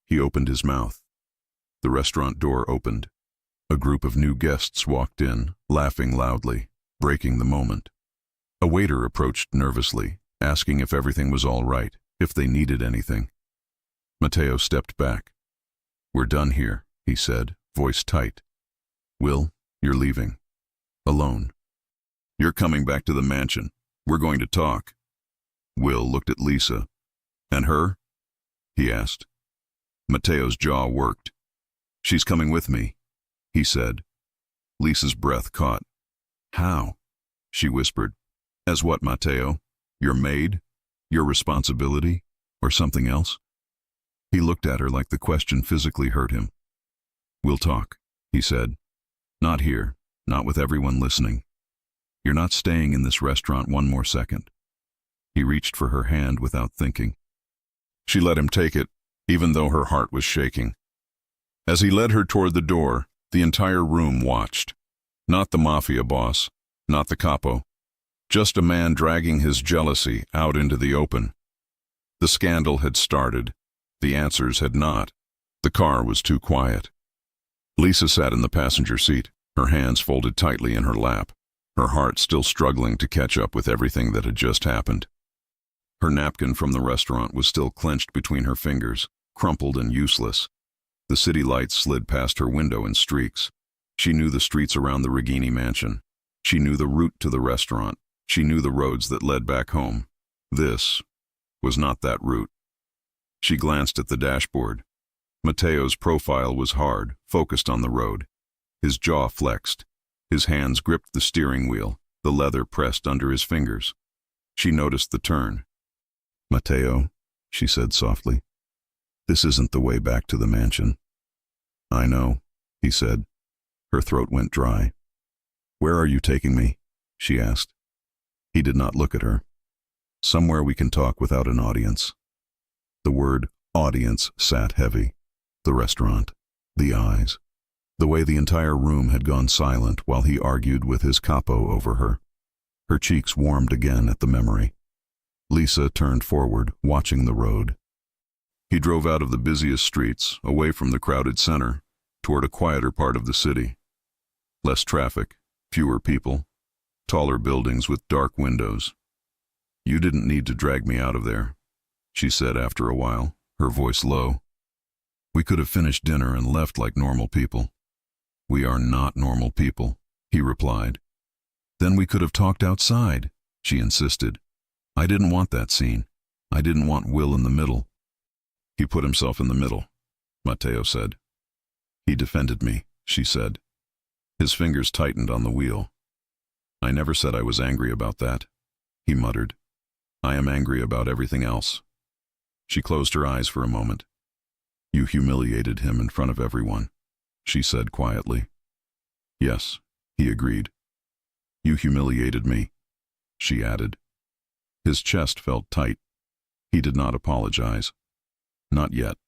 He opened his mouth. The restaurant door opened. A group of new guests walked in, laughing loudly, breaking the moment. A waiter approached nervously, asking if everything was all right, if they needed anything. Matteo stepped back. "We're done here," he said, voice tight. "Will, you're leaving. Alone. You're coming back to the mansion. We're going to talk." Will looked at Lisa. "And her?" he asked. Matteo's jaw worked. "She's coming with me," he said. Lisa's breath caught. "How?" she whispered. "As what, Matteo? Your maid? Your responsibility? Or something else?" He looked at her like the question physically hurt him. "We'll talk," he said. "Not here, not with everyone listening. You're not staying in this restaurant one more second." He reached for her hand without thinking. She let him take it, even though her heart was shaking. As he led her toward the door, the entire room watched. Not the Mafia boss, not the Capo. Just a man dragging his jealousy out into the open. The scandal had started. The answers had not. The car was too quiet. Lisa sat in the passenger seat, her hands folded tightly in her lap, her heart still struggling to catch up with everything that had just happened. Her napkin from the restaurant was still clenched between her fingers, crumpled and useless. The city lights slid past her window in streaks. She knew the streets around the Regini mansion. She knew the route to the restaurant. She knew the roads that led back home. This was not that route. She glanced at the dashboard. Matteo's profile was hard, focused on the road. His jaw flexed. His hands gripped the steering wheel, the leather pressed under his fingers. She noticed the turn. "Matteo," she said softly, "this isn't the way back to the mansion." "I know," he said. Her throat went dry. "Where are you taking me?" she asked. He did not look at her. "Somewhere we can talk without an audience." The word audience sat heavy. The restaurant, the eyes, the way the entire room had gone silent while he argued with his capo over her. Her cheeks warmed again at the memory. Lisa turned forward, watching the road. He drove out of the busiest streets, away from the crowded center, toward a quieter part of the city. Less traffic, fewer people, taller buildings with dark windows. "You didn't need to drag me out of there," she said after a while, her voice low. "We could have finished dinner and left like normal people." "We are not normal people," he replied. "Then we could have talked outside," she insisted. "I didn't want that scene. I didn't want Will in the middle." "He put himself in the middle," Matteo said. "He defended me," she said. His fingers tightened on the wheel. "I never said I was angry about that," he muttered. "I am angry about everything else." She closed her eyes for a moment. "You humiliated him in front of everyone," she said quietly. "Yes," he agreed. "You humiliated me," she added. His chest felt tight. He did not apologize. Not yet.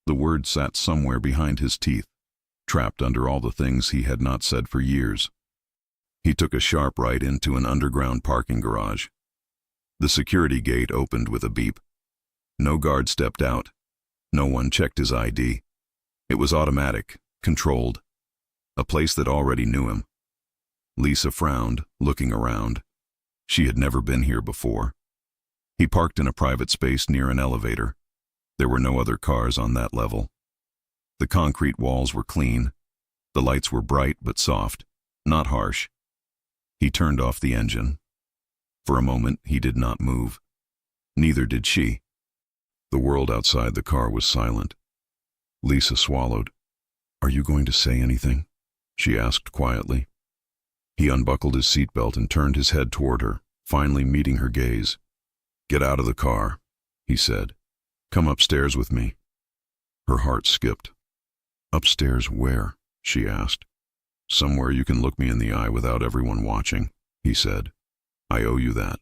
The word sat somewhere behind his teeth, trapped under all the things he had not said for years. He took a sharp right into an underground parking garage. The security gate opened with a beep. No guard stepped out. No one checked his ID. It was automatic, controlled. A place that already knew him. Lisa frowned, looking around. She had never been here before. He parked in a private space near an elevator. There were no other cars on that level. The concrete walls were clean. The lights were bright but soft, not harsh. He turned off the engine. For a moment, he did not move. Neither did she. The world outside the car was silent. Lisa swallowed. "Are you going to say anything?" she asked quietly. He unbuckled his seatbelt and turned his head toward her, finally meeting her gaze. "Get out of the car," he said. Come upstairs with me. Her heart skipped. Upstairs where? She asked. Somewhere you can look me in the eye without everyone watching, he said. I owe you that.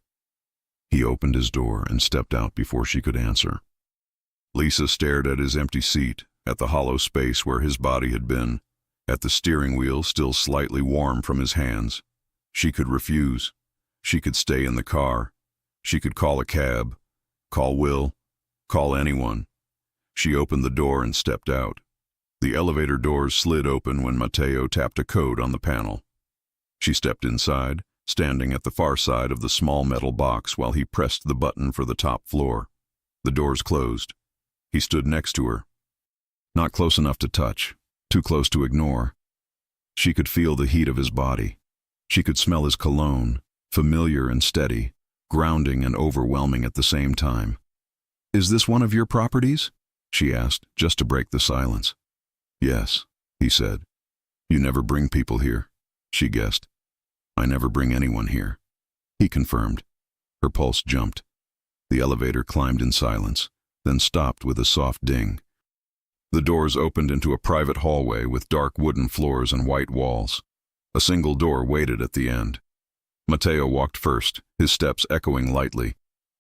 He opened his door and stepped out before she could answer. Lisa stared at his empty seat, at the hollow space where his body had been, at the steering wheel still slightly warm from his hands. She could refuse. She could stay in the car. She could call a cab, call Will, call anyone. She opened the door and stepped out. The elevator doors slid open when Matteo tapped a code on the panel. She stepped inside, standing at the far side of the small metal box while he pressed the button for the top floor. The doors closed. He stood next to her. Not close enough to touch, too close to ignore. She could feel the heat of his body. She could smell his cologne, familiar and steady, grounding and overwhelming at the same time. Is this one of your properties? She asked, just to break the silence. Yes, he said. You never bring people here, she guessed. I never bring anyone here, he confirmed. Her pulse jumped. The elevator climbed in silence, then stopped with a soft ding. The doors opened into a private hallway with dark wooden floors and white walls. A single door waited at the end. Matteo walked first, his steps echoing lightly.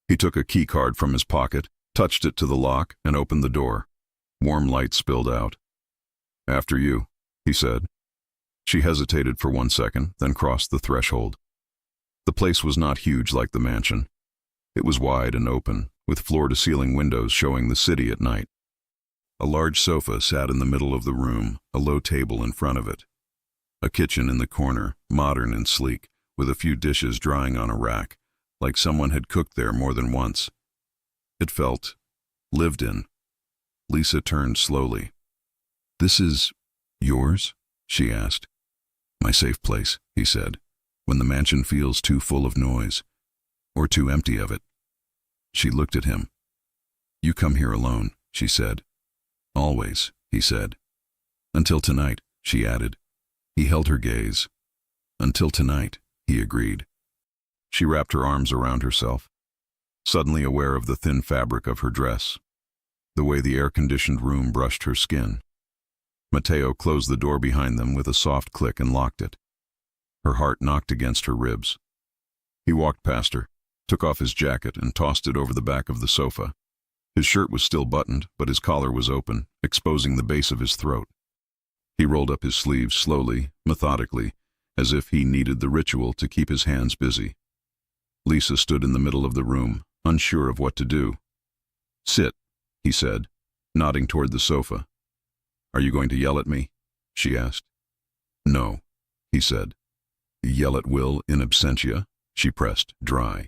He took a key card from his pocket, touched it to the lock, and opened the door. Warm light spilled out. After you, he said. She hesitated for 1 second, then crossed the threshold. The place was not huge like the mansion. It was wide and open, with floor-to-ceiling windows showing the city at night. A large sofa sat in the middle of the room, a low table in front of it. A kitchen in the corner, modern and sleek, with a few dishes drying on a rack, like someone had cooked there more than once. It felt lived in. Lisa turned slowly. This is yours? She asked. My safe place, he said, when the mansion feels too full of noise, or too empty of it. She looked at him. You come here alone, she said. Always, he said. Until tonight, she added. He held her gaze. Until tonight, he agreed. She wrapped her arms around herself, suddenly aware of the thin fabric of her dress, the way the air-conditioned room brushed her skin. Matteo closed the door behind them with a soft click and locked it. Her heart knocked against her ribs. He walked past her, took off his jacket and tossed it over the back of the sofa. His shirt was still buttoned, but his collar was open, exposing the base of his throat. He rolled up his sleeves slowly, methodically, as if he needed the ritual to keep his hands busy. Lisa stood in the middle of the room, unsure of what to do. Sit, he said, nodding toward the sofa. Are you going to yell at me? She asked. No, he said. Yell at Will in absentia? She pressed, dry.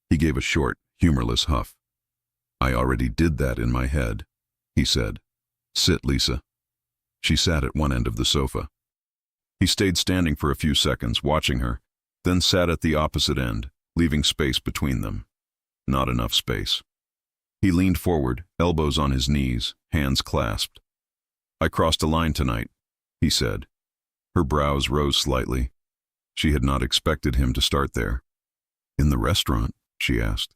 He gave a short, humorless huff. I already did that in my head, he said. Sit, Lisa. She sat at one end of the sofa. He stayed standing for a few seconds, watching her, then sat at the opposite end, leaving space between them. Not enough space. He leaned forward, elbows on his knees, hands clasped. I crossed a line tonight, he said. Her brows rose slightly. She had not expected him to start there. In the restaurant? She asked.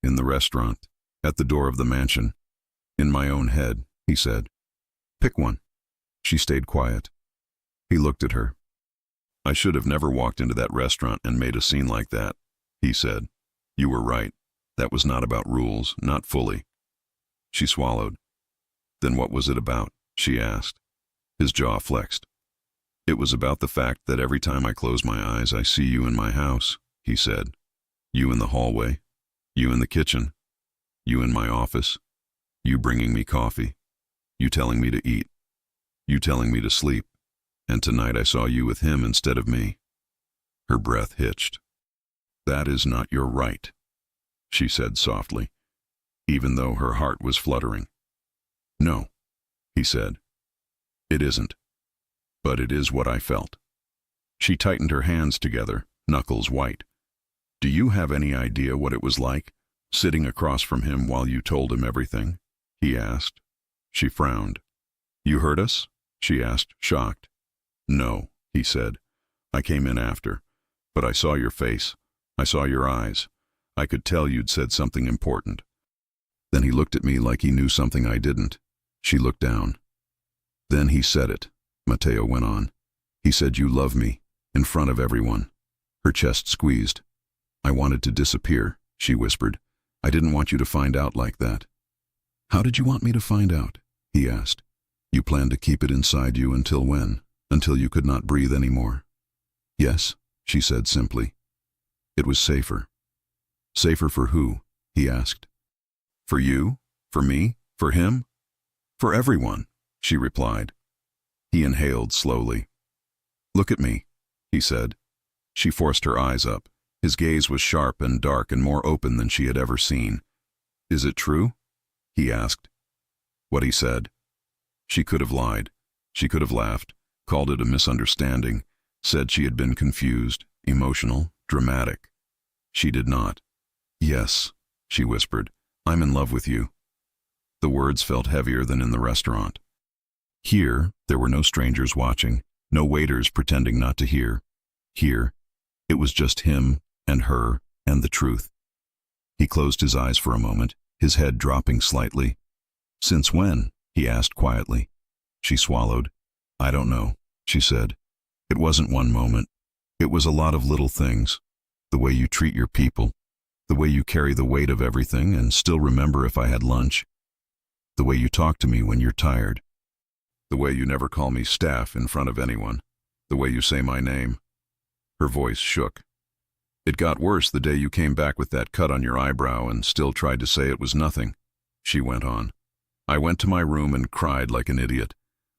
In the restaurant, at the door of the mansion. In my own head, he said. Pick one. She stayed quiet. He looked at her. I should have never walked into that restaurant and made a scene like that, he said. You were right. That was not about rules, not fully. She swallowed. Then what was it about? She asked. His jaw flexed. It was about the fact that every time I close my eyes I see you in my house, he said. You in the hallway. You in the kitchen. You in my office. You bringing me coffee. You telling me to eat. You telling me to sleep. And tonight I saw you with him instead of me. Her breath hitched. That is not your right, she said softly, even though her heart was fluttering. No, he said. It isn't. But it is what I felt. She tightened her hands together, knuckles white. Do you have any idea what it was like, sitting across from him while you told him everything? He asked. She frowned. You heard us? She asked, shocked. No, he said. I came in after. But I saw your face. I saw your eyes. I could tell you'd said something important. Then he looked at me like he knew something I didn't. She looked down. Then he said it, Matteo went on. He said, "You love me," in front of everyone. Her chest squeezed. "I wanted to disappear," she whispered. "I didn't want you to find out like that." "How did you want me to find out?" he asked. "You planned to keep it inside you until when? Until you could not breathe anymore?" "Yes," she said simply. "It was safer." "Safer for who?" he asked. "For you? For me? For him?" "For everyone," she replied. He inhaled slowly. "Look at me," he said. She forced her eyes up. His gaze was sharp and dark and more open than she had ever seen. "Is it true?" he asked. What he said. She could have lied. She could have laughed, called it a misunderstanding, said she had been confused, emotional, dramatic. She did not. "Yes," she whispered, "I'm in love with you." The words felt heavier than in the restaurant. Here, there were no strangers watching, no waiters pretending not to hear. Here, it was just him and her and the truth. He closed his eyes for a moment, his head dropping slightly. "Since when?" he asked quietly. She swallowed. "I don't know," she said. "It wasn't one moment. It was a lot of little things. The way you treat your people. The way you carry the weight of everything and still remember if I had lunch. The way you talk to me when you're tired. The way you never call me staff in front of anyone. The way you say my name." Her voice shook. "It got worse the day you came back with that cut on your eyebrow and still tried to say it was nothing," she went on. "I went to my room and cried like an idiot.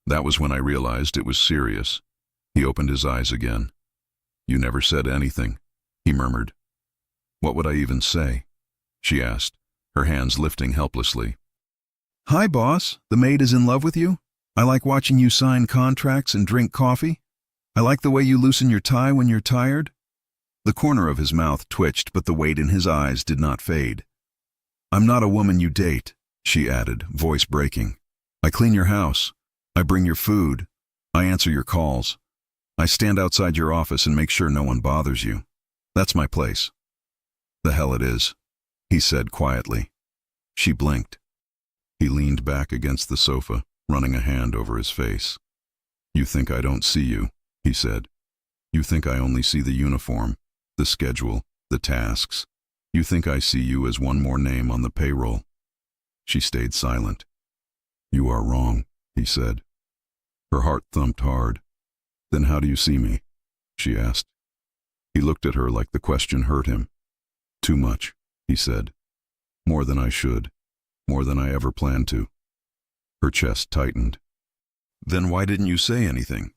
That was when I realized it was serious." He opened his eyes again. "You never said anything," he murmured. "What would I even say?" she asked, her hands lifting helplessly. "Hi, boss. The maid is in love with you? I like watching you sign contracts and drink coffee. I like the way you loosen your tie when you're tired." The corner of his mouth twitched, but the weight in his eyes did not fade. "I'm not a woman you date," she added, voice breaking. "I clean your house. I bring your food. I answer your calls. I stand outside your office and make sure no one bothers you. That's my place." "The hell it is," he said quietly. She blinked. He leaned back against the sofa, running a hand over his face. "You think I don't see you," he said. "You think I only see the uniform, the schedule, the tasks. You think I see you as one more name on the payroll." She stayed silent. "You are wrong," he said. Her heart thumped hard. "Then how do you see me?" she asked. He looked at her like the question hurt him. "Too much," he said. "More than I should. More than I ever planned to." Her chest tightened. "Then why didn't you say anything?"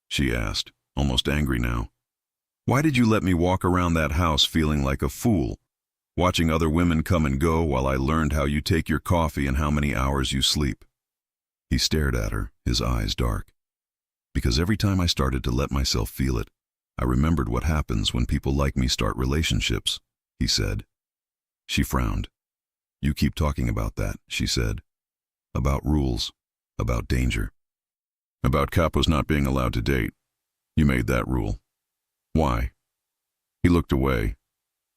she asked, almost angry now. "Why did you let me walk around that house feeling like a fool, watching other women come and go while I learned how you take your coffee and how many hours you sleep?" He stared at her, his eyes dark. "Because every time I started to let myself feel it, I remembered what happens when people like me start relationships," he said. She frowned. "You keep talking about that," she said. "About rules, about danger. About Capo's not being allowed to date. You made that rule. Why?" He looked away,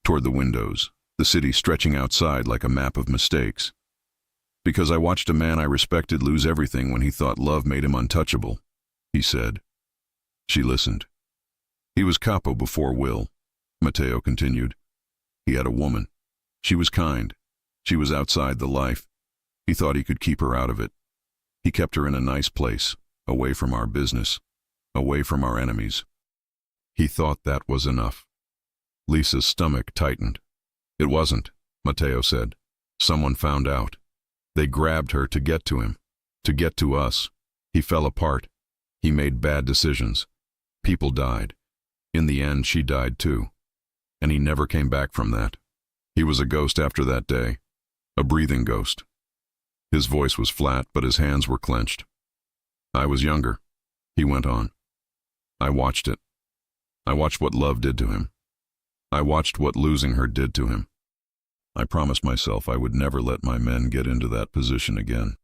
toward the windows, the city stretching outside like a map of mistakes. "Because I watched a man I respected lose everything when he thought love made him untouchable," he said. She listened. "He was Capo before Will," Matteo continued. "He had a woman. She was kind. She was outside the life. He thought he could keep her out of it. He kept her in a nice place, away from our business, away from our enemies. He thought that was enough." Lisa's stomach tightened. "It wasn't," Matteo said. "Someone found out. They grabbed her to get to him, to get to us. He fell apart. He made bad decisions. People died. In the end, she died too. And he never came back from that. He was a ghost after that day, a breathing ghost." His voice was flat, but his hands were clenched. "I was younger," he went on. "I watched it. I watched what love did to him. I watched what losing her did to him. I promised myself I would never let my men get into that position again.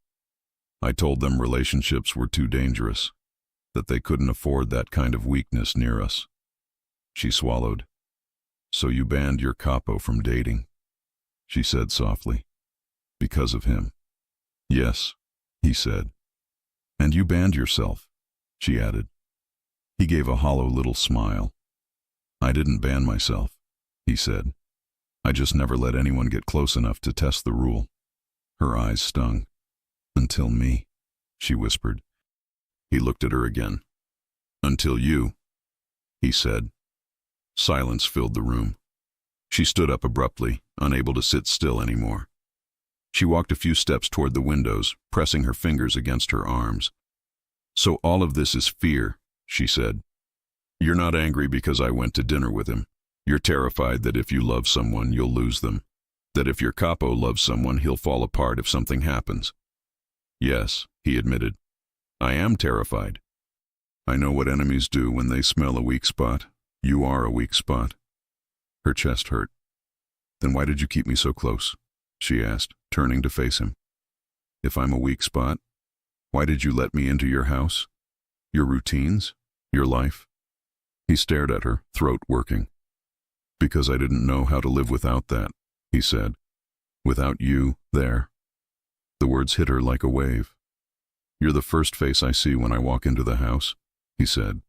I told them relationships were too dangerous, that they couldn't afford that kind of weakness near us." She swallowed. "So you banned your Capo from dating," she said softly. because of him. Yes, he said. And you banned yourself, she added. He gave a hollow little smile. I didn't ban myself, he said. I just never let anyone get close enough to test the rule. Her eyes stung. Until me, she whispered. He looked at her again. Until you, he said. Silence filled the room. She stood up abruptly, unable to sit still anymore. She walked a few steps toward the windows, pressing her fingers against her arms. So all of this is fear, she said. You're not angry because I went to dinner with him. You're terrified that if you love someone, you'll lose them. That if your capo loves someone, he'll fall apart if something happens. Yes, he admitted. I am terrified. I know what enemies do when they smell a weak spot. You are a weak spot. Her chest hurt. Then why did you keep me so close? She asked, turning to face him. If I'm a weak spot, why did you let me into your house? Your routines? Your life? He stared at her, throat working. Because I didn't know how to live without that, he said. Without you there. The words hit her like a wave. You're the first face I see when I walk into the house, he said.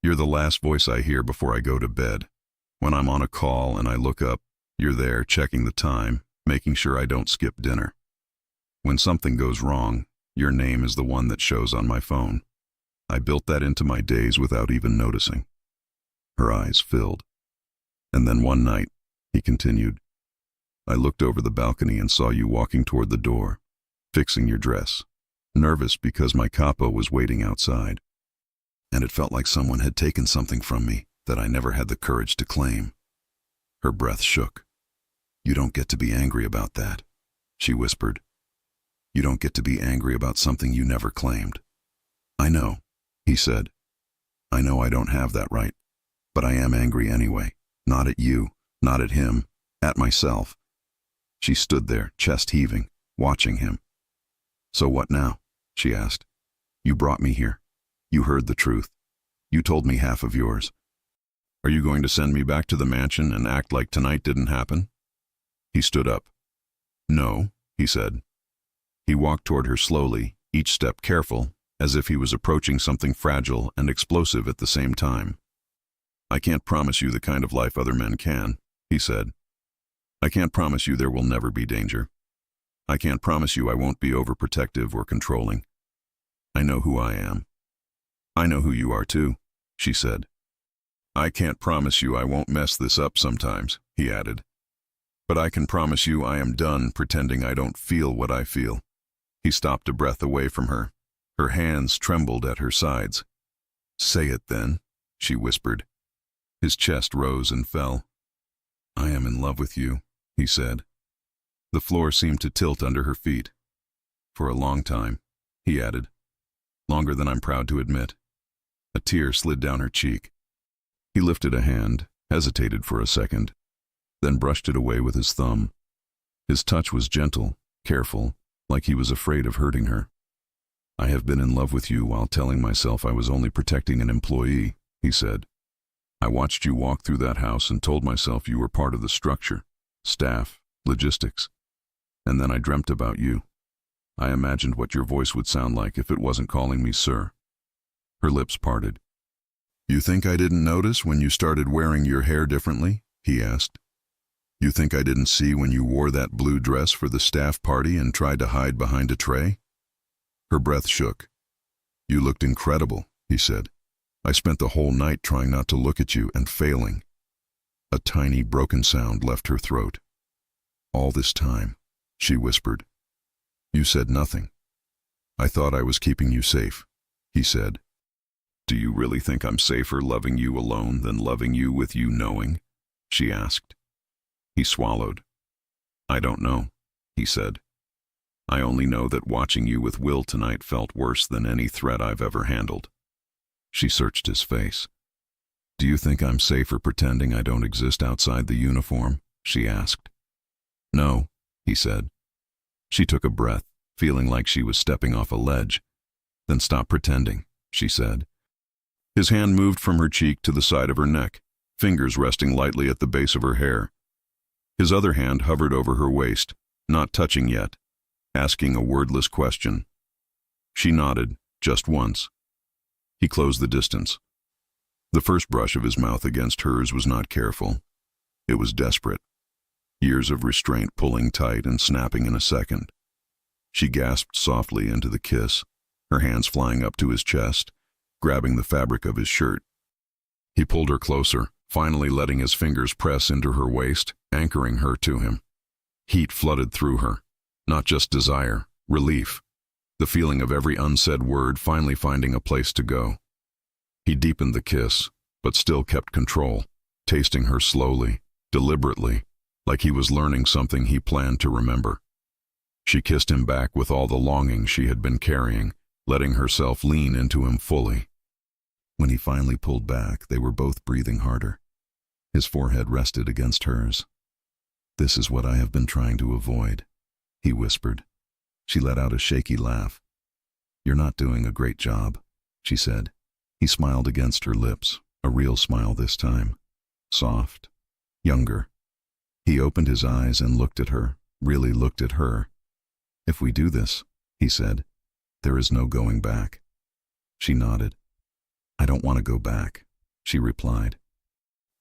You're the last voice I hear before I go to bed. When I'm on a call and I look up, you're there checking the time, making sure I don't skip dinner. When something goes wrong, your name is the one that shows on my phone. I built that into my days without even noticing. Her eyes filled. And then one night, he continued, I looked over the balcony and saw you walking toward the door, fixing your dress, nervous because my capo was waiting outside. And it felt like someone had taken something from me that I never had the courage to claim. Her breath shook. You don't get to be angry about that, she whispered. You don't get to be angry about something you never claimed. I know, he said. I know I don't have that right, but I am angry anyway. Not at you, not at him, at myself. She stood there, chest heaving, watching him. So what now? She asked. You brought me here. You heard the truth. You told me half of yours. Are you going to send me back to the mansion and act like tonight didn't happen? He stood up. No, he said. He walked toward her slowly, each step careful, as if he was approaching something fragile and explosive at the same time. I can't promise you the kind of life other men can, he said. I can't promise you there will never be danger. I can't promise you I won't be overprotective or controlling. I know who I am. I know who you are too, she said. I can't promise you I won't mess this up sometimes, he added. But I can promise you I am done pretending I don't feel what I feel. He stopped a breath away from her. Her hands trembled at her sides. Say it then, she whispered. His chest rose and fell. I am in love with you, he said. The floor seemed to tilt under her feet. For a long time, he added. Longer than I'm proud to admit. A tear slid down her cheek. He lifted a hand, hesitated for a second, then brushed it away with his thumb. His touch was gentle, careful, like he was afraid of hurting her. I have been in love with you while telling myself I was only protecting an employee, he said. I watched you walk through that house and told myself you were part of the structure, staff, logistics. And then I dreamt about you. I imagined what your voice would sound like if it wasn't calling me sir. Her lips parted. You think I didn't notice when you started wearing your hair differently? He asked. You think I didn't see when you wore that blue dress for the staff party and tried to hide behind a tray? Her breath shook. You looked incredible, he said. I spent the whole night trying not to look at you and failing. A tiny broken sound left her throat. All this time, she whispered. You said nothing. I thought I was keeping you safe, he said. Do you really think I'm safer loving you alone than loving you with you knowing? She asked. He swallowed. I don't know, he said. I only know that watching you with Will tonight felt worse than any threat I've ever handled. She searched his face. Do you think I'm safer pretending I don't exist outside the uniform? She asked. No, he said. She took a breath, feeling like she was stepping off a ledge. Then stop pretending, she said. His hand moved from her cheek to the side of her neck, fingers resting lightly at the base of her hair. His other hand hovered over her waist, not touching yet, asking a wordless question. She nodded, just once. He closed the distance. The first brush of his mouth against hers was not careful. It was desperate. Years of restraint pulling tight and snapping in a second. She gasped softly into the kiss, her hands flying up to his chest, grabbing the fabric of his shirt. He pulled her closer, finally letting his fingers press into her waist, anchoring her to him. Heat flooded through her, not just desire, relief, the feeling of every unsaid word finally finding a place to go. He deepened the kiss, but still kept control, tasting her slowly, deliberately, like he was learning something he planned to remember. She kissed him back with all the longing she had been carrying, letting herself lean into him fully. When he finally pulled back, they were both breathing harder. His forehead rested against hers. "This is what I have been trying to avoid," he whispered. She let out a shaky laugh. "You're not doing a great job," she said. He smiled against her lips, a real smile this time. Soft, younger. He opened his eyes and looked at her, really looked at her. "If we do this," he said, "there is no going back." She nodded. "I don't want to go back," she replied.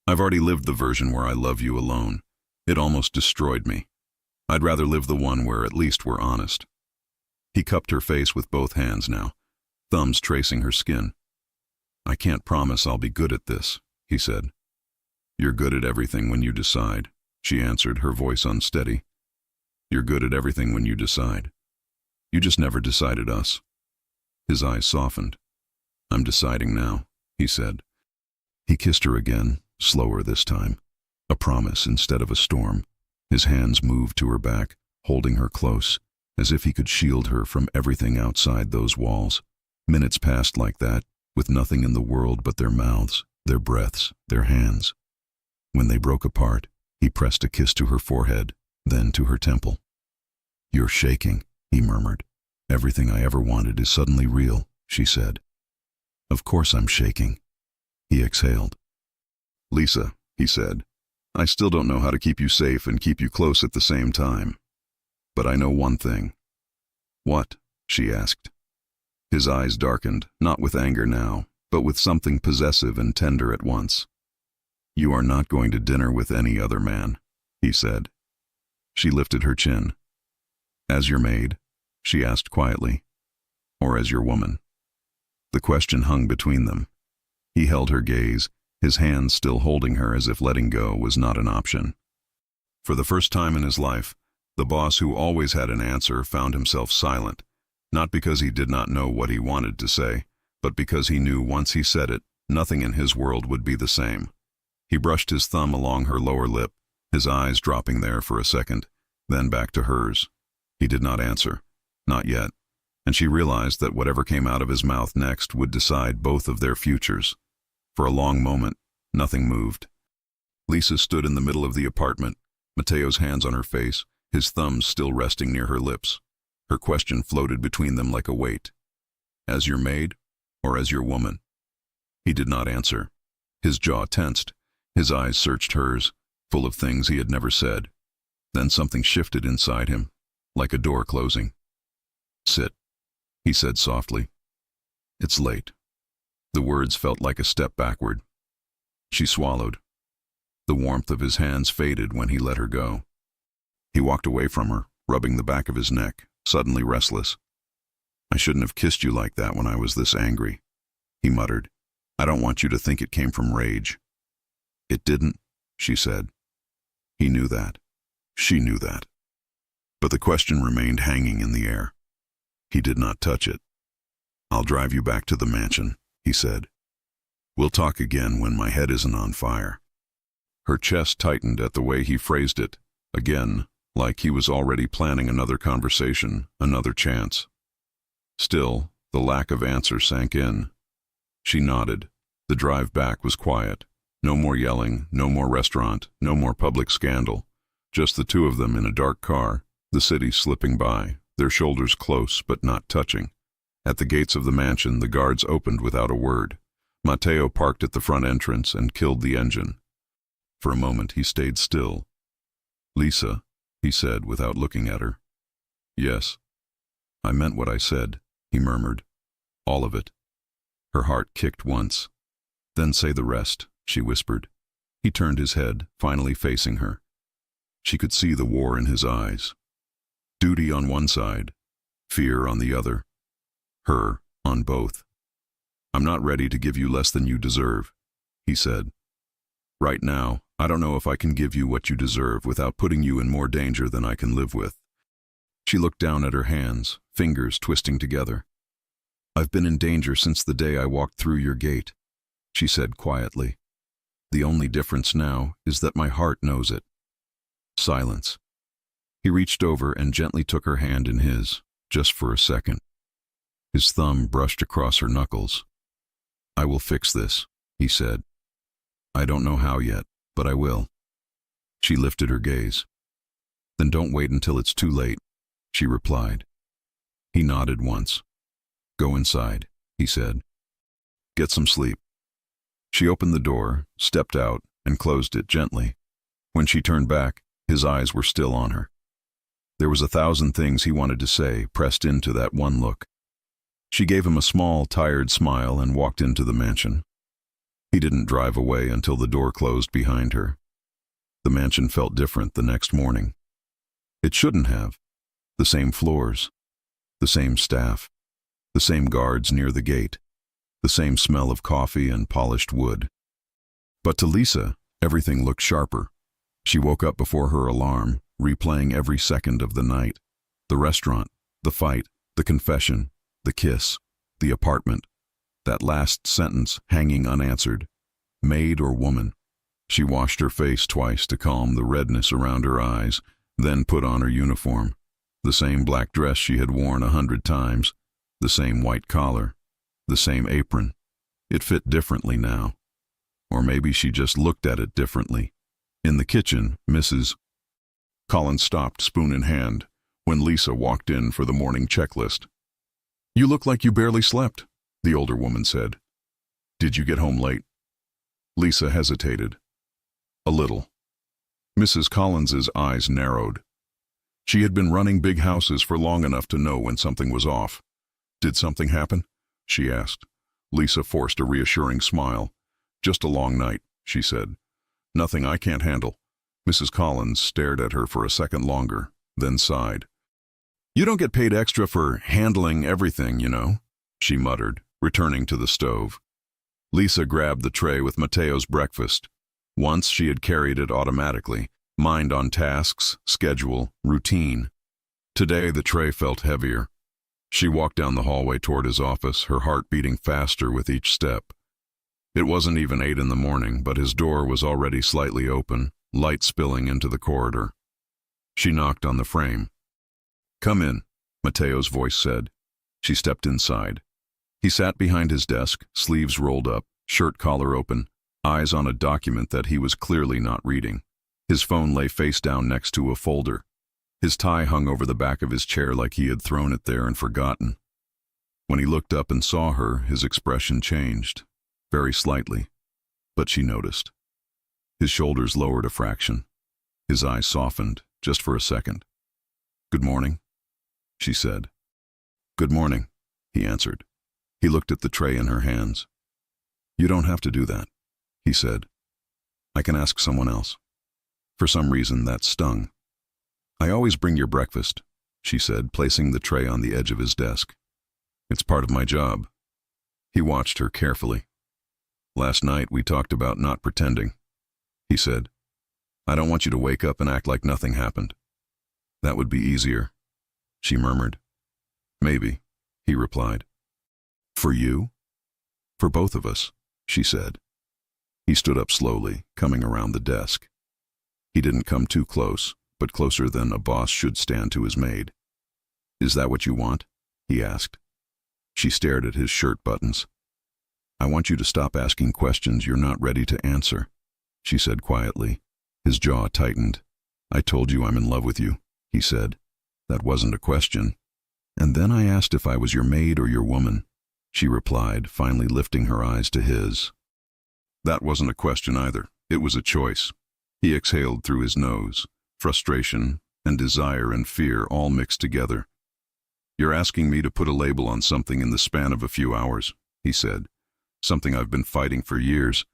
"I've already lived the version where I love you alone. It almost destroyed me. I'd rather live the one where at least we're honest." He cupped her face with both hands now, thumbs tracing her skin. "I can't promise I'll be good at this," he said. "You're good at everything when you decide," she answered, her voice unsteady. "You're good at everything when you decide. You just never decided us." His eyes softened. "I'm deciding now," he said. He kissed her again, slower this time. A promise instead of a storm. His hands moved to her back, holding her close, as if he could shield her from everything outside those walls. Minutes passed like that, with nothing in the world but their mouths, their breaths, their hands. When they broke apart, he pressed a kiss to her forehead, then to her temple. "You're shaking," he murmured. "Everything I ever wanted is suddenly real," she said. "Of course I'm shaking." He exhaled. "Lisa," he said, "I still don't know how to keep you safe and keep you close at the same time. But I know one thing." "What?" she asked. His eyes darkened, not with anger now, but with something possessive and tender at once. "You are not going to dinner with any other man," he said. She lifted her chin. "As your maid?" she asked quietly. "Or as your woman?" The question hung between them. He held her gaze, his hands still holding her as if letting go was not an option. For the first time in his life, the boss who always had an answer found himself silent, not because he did not know what he wanted to say, but because he knew once he said it, nothing in his world would be the same. He brushed his thumb along her lower lip, his eyes dropping there for a second, then back to hers. He did not answer, not yet, and she realized that whatever came out of his mouth next would decide both of their futures. For a long moment, nothing moved. Lisa stood in the middle of the apartment, Mateo's hands on her face, his thumbs still resting near her lips. Her question floated between them like a weight. "As your maid, or as your woman?" He did not answer. His jaw tensed, his eyes searched hers, full of things he had never said. Then something shifted inside him, like a door closing. "Sit," he said softly. "It's late." The words felt like a step backward. She swallowed. The warmth of his hands faded when he let her go. He walked away from her, rubbing the back of his neck, suddenly restless. "I shouldn't have kissed you like that when I was this angry," he muttered. "I don't want you to think it came from rage." "It didn't," she said. He knew that. She knew that. But the question remained hanging in the air. He did not touch it. "I'll drive you back to the mansion," he said. "We'll talk again when my head isn't on fire." Her chest tightened at the way he phrased it, again, like he was already planning another conversation, another chance. Still, the lack of answer sank in. She nodded. The drive back was quiet. No more yelling, no more restaurant, no more public scandal. Just the two of them in a dark car, the city slipping by, their shoulders close but not touching. At the gates of the mansion, the guards opened without a word. Mateo parked at the front entrance and killed the engine. For a moment he stayed still. "Lisa," he said without looking at her. Yes. I meant what I said, he murmured. All of it. Her heart kicked once. Then say the rest, she whispered. He turned his head, finally facing her. She could see the war in his eyes. Duty on one side, fear on the other, her on both. I'm not ready to give you less than you deserve, he said. Right now, I don't know if I can give you what you deserve without putting you in more danger than I can live with. She looked down at her hands, fingers twisting together. I've been in danger since the day I walked through your gate, she said quietly. The only difference now is that my heart knows it. Silence. He reached over and gently took her hand in his, just for a second. His thumb brushed across her knuckles. I will fix this, he said. I don't know how yet, but I will. She lifted her gaze. Then don't wait until it's too late, she replied. He nodded once. Go inside, he said. Get some sleep. She opened the door, stepped out, and closed it gently. When she turned back, his eyes were still on her. There was 1,000 things he wanted to say pressed into that one look. She gave him a small, tired smile and walked into the mansion. He didn't drive away until the door closed behind her. The mansion felt different the next morning. It shouldn't have. The same floors, the same staff, the same guards near the gate, the same smell of coffee and polished wood. But to Lisa, everything looked sharper. She woke up before her alarm, replaying every second of the night. The restaurant, the fight, the confession, the kiss, the apartment. That last sentence hanging unanswered. Maid or woman? She washed her face twice to calm the redness around her eyes, then put on her uniform. The same black dress she had worn 100 times, the same white collar, the same apron. It fit differently now. Or maybe she just looked at it differently. In the kitchen, Mrs. Collins stopped, spoon in hand, when Lisa walked in for the morning checklist. You look like you barely slept, the older woman said. Did you get home late? Lisa hesitated. A little. Mrs. Collins's eyes narrowed. She had been running big houses for long enough to know when something was off. Did something happen? She asked. Lisa forced a reassuring smile. Just a long night, she said. Nothing I can't handle. Mrs. Collins stared at her for a second longer, then sighed. You don't get paid extra for handling everything, you know, she muttered, returning to the stove. Lisa grabbed the tray with Mateo's breakfast. Once she had carried it automatically, mind on tasks, schedule, routine. Today the tray felt heavier. She walked down the hallway toward his office, her heart beating faster with each step. It wasn't even 8 in the morning, but his door was already slightly open, light spilling into the corridor. She knocked on the frame. Come in, Mateo's voice said. She stepped inside. He sat behind his desk, sleeves rolled up, shirt collar open, eyes on a document that he was clearly not reading. His phone lay face down next to a folder. His tie hung over the back of his chair like he had thrown it there and forgotten. When he looked up and saw her, his expression changed, very slightly, but she noticed. His shoulders lowered a fraction. His eyes softened, just for a second. Good morning, she said. Good morning, he answered. He looked at the tray in her hands. You don't have to do that, he said. I can ask someone else. For some reason, that stung. I always bring your breakfast, she said, placing the tray on the edge of his desk. It's part of my job. He watched her carefully. Last night we talked about not pretending, he said. I don't want you to wake up and act like nothing happened. That would be easier, she murmured. Maybe, he replied. For you? For both of us, she said. He stood up slowly, coming around the desk. He didn't come too close, but closer than a boss should stand to his maid. Is that what you want? He asked. She stared at his shirt buttons. I want you to stop asking questions you're not ready to answer, she said quietly. His jaw tightened. I told you I'm in love with you, he said. That wasn't a question. And then I asked if I was your maid or your woman, she replied, finally lifting her eyes to his. That wasn't a question either. It was a choice. He exhaled through his nose, frustration, and desire and fear all mixed together. "You're asking me to put a label on something in the span of a few hours," he said. "Something I've been fighting for years."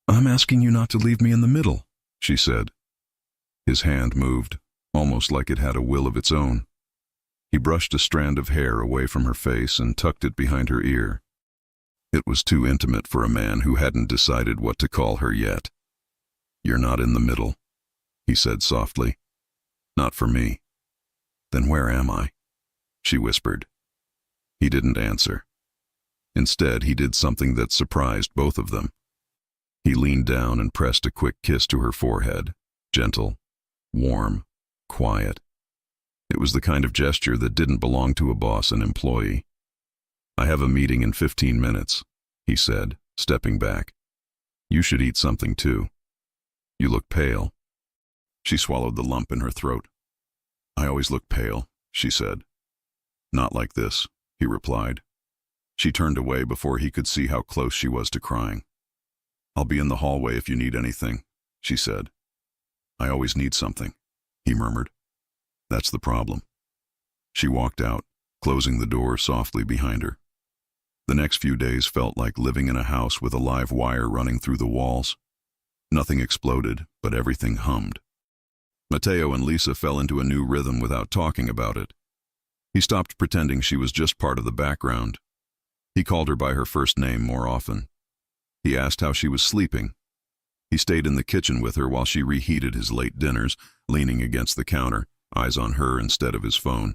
"I'm asking you not to leave me in the middle," she said. His hand moved, almost like it had a will of its own. He brushed a strand of hair away from her face and tucked it behind her ear. It was too intimate for a man who hadn't decided what to call her yet. "You're not in the middle," he said softly. "Not for me." "Then where am I?" she whispered. He didn't answer. Instead, he did something that surprised both of them. He leaned down and pressed a quick kiss to her forehead, gentle, warm, quiet. It was the kind of gesture that didn't belong to a boss and employee. "I have a meeting in 15 minutes, he said, stepping back. "You should eat something too. You look pale." She swallowed the lump in her throat. "I always look pale," she said. "Not like this," he replied. She turned away before he could see how close she was to crying. "I'll be in the hallway if you need anything," she said. "I always need something," he murmured. "That's the problem." She walked out, closing the door softly behind her. The next few days felt like living in a house with a live wire running through the walls. Nothing exploded, but everything hummed. Matteo and Lisa fell into a new rhythm without talking about it. He stopped pretending she was just part of the background. He called her by her first name more often. He asked how she was sleeping. He stayed in the kitchen with her while she reheated his late dinners, leaning against the counter, eyes on her instead of his phone.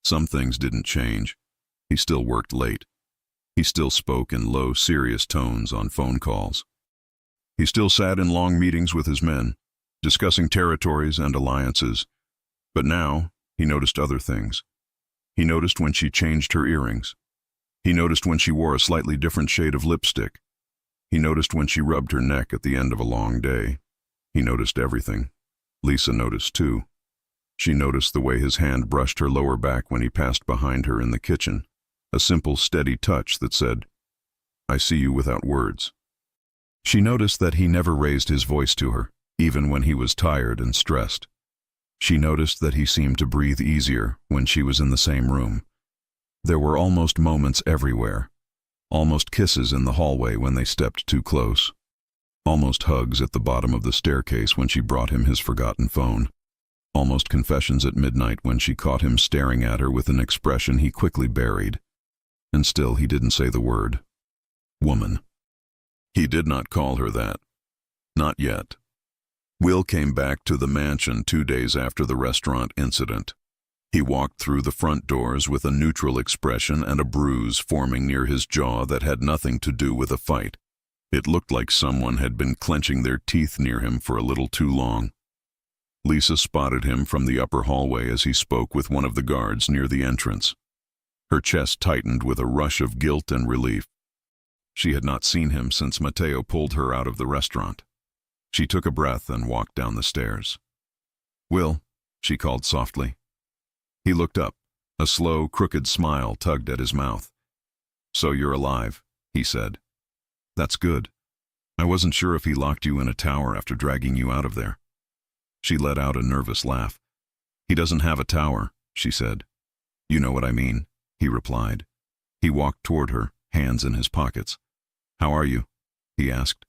Some things didn't change. He still worked late. He still spoke in low, serious tones on phone calls. He still sat in long meetings with his men, discussing territories and alliances. But now, he noticed other things. He noticed when she changed her earrings. He noticed when she wore a slightly different shade of lipstick. He noticed when she rubbed her neck at the end of a long day. He noticed everything. Lisa noticed too. She noticed the way his hand brushed her lower back when he passed behind her in the kitchen, a simple, steady touch that said, "I see you without words." She noticed that he never raised his voice to her, even when he was tired and stressed. She noticed that he seemed to breathe easier when she was in the same room. There were almost moments everywhere. Almost kisses in the hallway when they stepped too close. Almost hugs at the bottom of the staircase when she brought him his forgotten phone. Almost confessions at midnight when she caught him staring at her with an expression he quickly buried. And still he didn't say the word. Woman. He did not call her that. Not yet. Will came back to the mansion 2 days after the restaurant incident. He walked through the front doors with a neutral expression and a bruise forming near his jaw that had nothing to do with a fight. It looked like someone had been clenching their teeth near him for a little too long. Lisa spotted him from the upper hallway as he spoke with one of the guards near the entrance. Her chest tightened with a rush of guilt and relief. She had not seen him since Matteo pulled her out of the restaurant. She took a breath and walked down the stairs. "Will," she called softly. He looked up. A slow, crooked smile tugged at his mouth. "So you're alive," he said. "That's good. I wasn't sure if he locked you in a tower after dragging you out of there." She let out a nervous laugh. "He doesn't have a tower," she said. "You know what I mean," he replied. He walked toward her, hands in his pockets. "How are you?" he asked.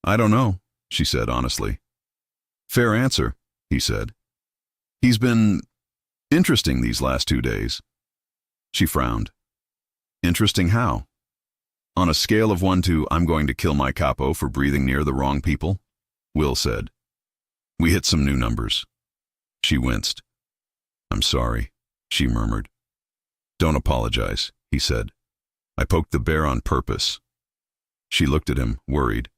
"I don't know," she said honestly. "Fair answer," he said. "He's been interesting these last 2 days." She frowned. "Interesting how?" "On a scale of 1 to I'm going to kill my capo for breathing near the wrong people," Will said. "We hit some new numbers." She winced. "I'm sorry," she murmured. "Don't apologize," he said. "I poked the bear on purpose." She looked at him, worried.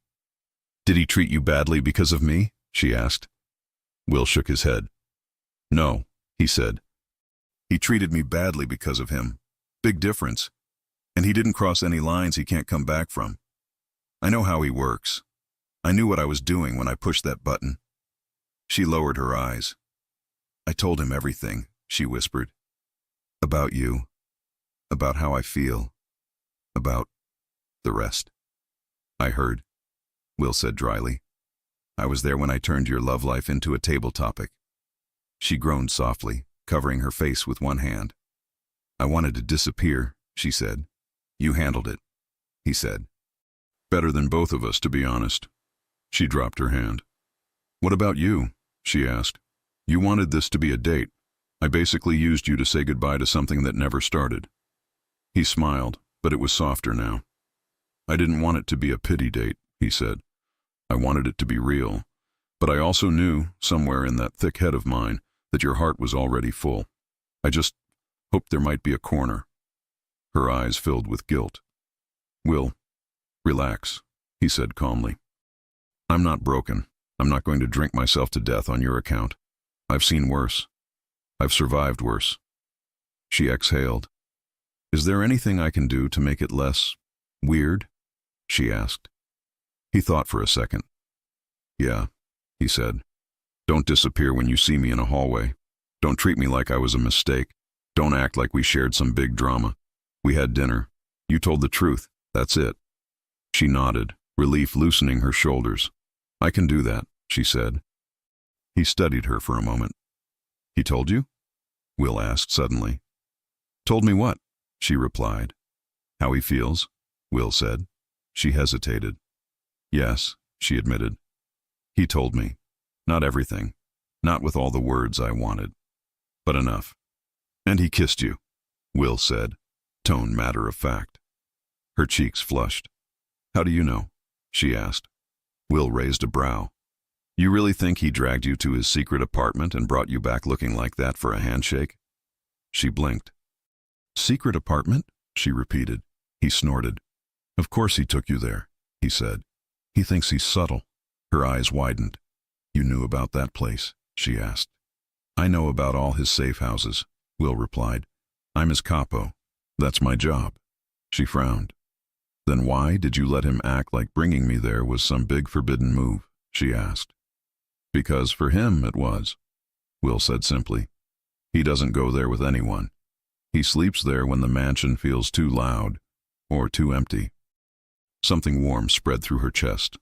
"Did he treat you badly because of me?" she asked. Will shook his head. "No," he said. "He treated me badly because of him. Big difference. And he didn't cross any lines he can't come back from. I know how he works. I knew what I was doing when I pushed that button." She lowered her eyes. "I told him everything," she whispered. "About you. About how I feel. About the rest." "I heard," Will said dryly. "I was there when I turned your love life into a table topic." She groaned softly, covering her face with one hand. I wanted to disappear, she said. You handled it, he said. Better than both of us, to be honest. She dropped her hand. What about you? She asked. You wanted this to be a date. I basically used you to say goodbye to something that never started. He smiled, but it was softer now. I didn't want it to be a pity date, he said. I wanted it to be real. But I also knew, somewhere in that thick head of mine, that your heart was already full. I just hoped there might be a corner. Her eyes filled with guilt. Will, relax, he said calmly. I'm not broken. I'm not going to drink myself to death on your account. I've seen worse. I've survived worse. She exhaled. Is there anything I can do to make it less weird? She asked. He thought for a second. Yeah, he said. Don't disappear when you see me in a hallway. Don't treat me like I was a mistake. Don't act like we shared some big drama. We had dinner. You told the truth. That's it. She nodded, relief loosening her shoulders. I can do that, she said. He studied her for a moment. He told you? Will asked suddenly. Told me what? She replied. How he feels? Will said. She hesitated. Yes, she admitted. He told me. Not everything. Not with all the words I wanted. But enough. And he kissed you, Will said, tone matter of fact. Her cheeks flushed. How do you know? She asked. Will raised a brow. You really think he dragged you to his secret apartment and brought you back looking like that for a handshake? She blinked. Secret apartment? She repeated. He snorted. Of course he took you there, he said. He thinks he's subtle. Her eyes widened. You knew about that place? She asked. I know about all his safe houses, Will replied. I'm his capo. That's my job. She frowned. Then why did you let him act like bringing me there was some big forbidden move? She asked. Because for him it was, Will said simply. He doesn't go there with anyone. He sleeps there when the mansion feels too loud or too empty. Something warm spread through her chest.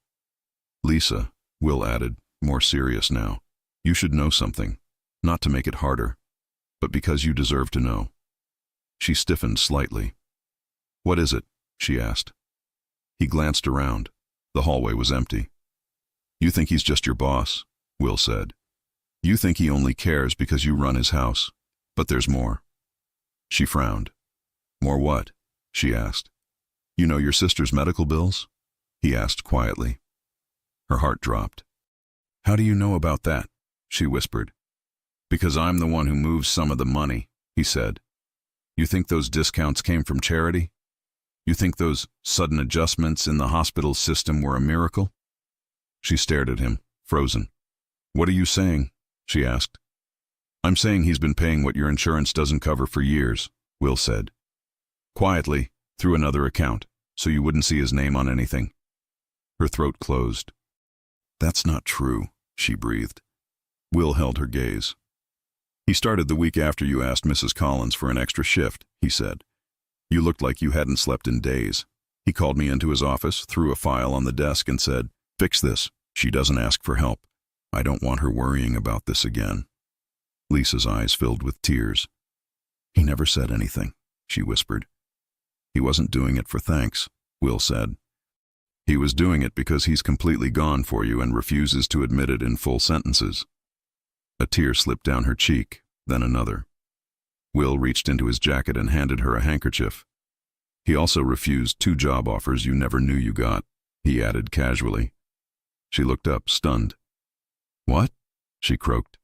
Lisa, Will added, more serious now, you should know something, not to make it harder, but because you deserve to know. She stiffened slightly. What is it? She asked. He glanced around. The hallway was empty. You think he's just your boss, Will said. You think he only cares because you run his house, but there's more. She frowned. More what? She asked. You know your sister's medical bills? He asked quietly. Her heart dropped. How do you know about that? She whispered. Because I'm the one who moves some of the money, he said. You think those discounts came from charity? You think those sudden adjustments in the hospital system were a miracle? She stared at him, frozen. What are you saying? She asked. I'm saying he's been paying what your insurance doesn't cover for years, Will said. Quietly, through another account, so you wouldn't see his name on anything. Her throat closed. That's not true, she breathed. Will held her gaze. He started the week after you asked Mrs. Collins for an extra shift, he said. You looked like you hadn't slept in days. He called me into his office, threw a file on the desk and said, Fix this. She doesn't ask for help. I don't want her worrying about this again. Lisa's eyes filled with tears. He never said anything, she whispered. He wasn't doing it for thanks, Will said. He was doing it because he's completely gone for you and refuses to admit it in full sentences. A tear slipped down her cheek, then another. Will reached into his jacket and handed her a handkerchief. He also refused 2 job offers you never knew you got, he added casually. She looked up, stunned. What? She croaked.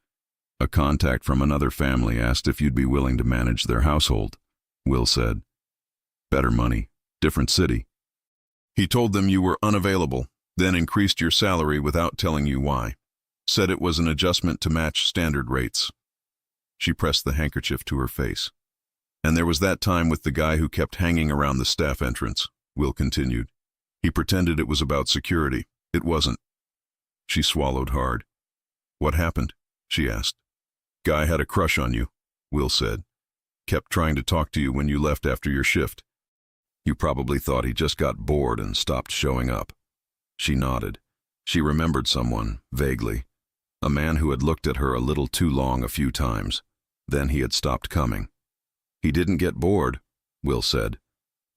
A contact from another family asked if you'd be willing to manage their household, Will said. Better money, different city. He told them you were unavailable, then increased your salary without telling you why. Said it was an adjustment to match standard rates. She pressed the handkerchief to her face. And there was that time with the guy who kept hanging around the staff entrance, Will continued. He pretended it was about security. It wasn't. She swallowed hard. What happened? She asked. Guy had a crush on you, Will said. Kept trying to talk to you when you left after your shift. You probably thought he just got bored and stopped showing up. She nodded. She remembered someone, vaguely. A man who had looked at her a little too long a few times. Then he had stopped coming. He didn't get bored, Will said.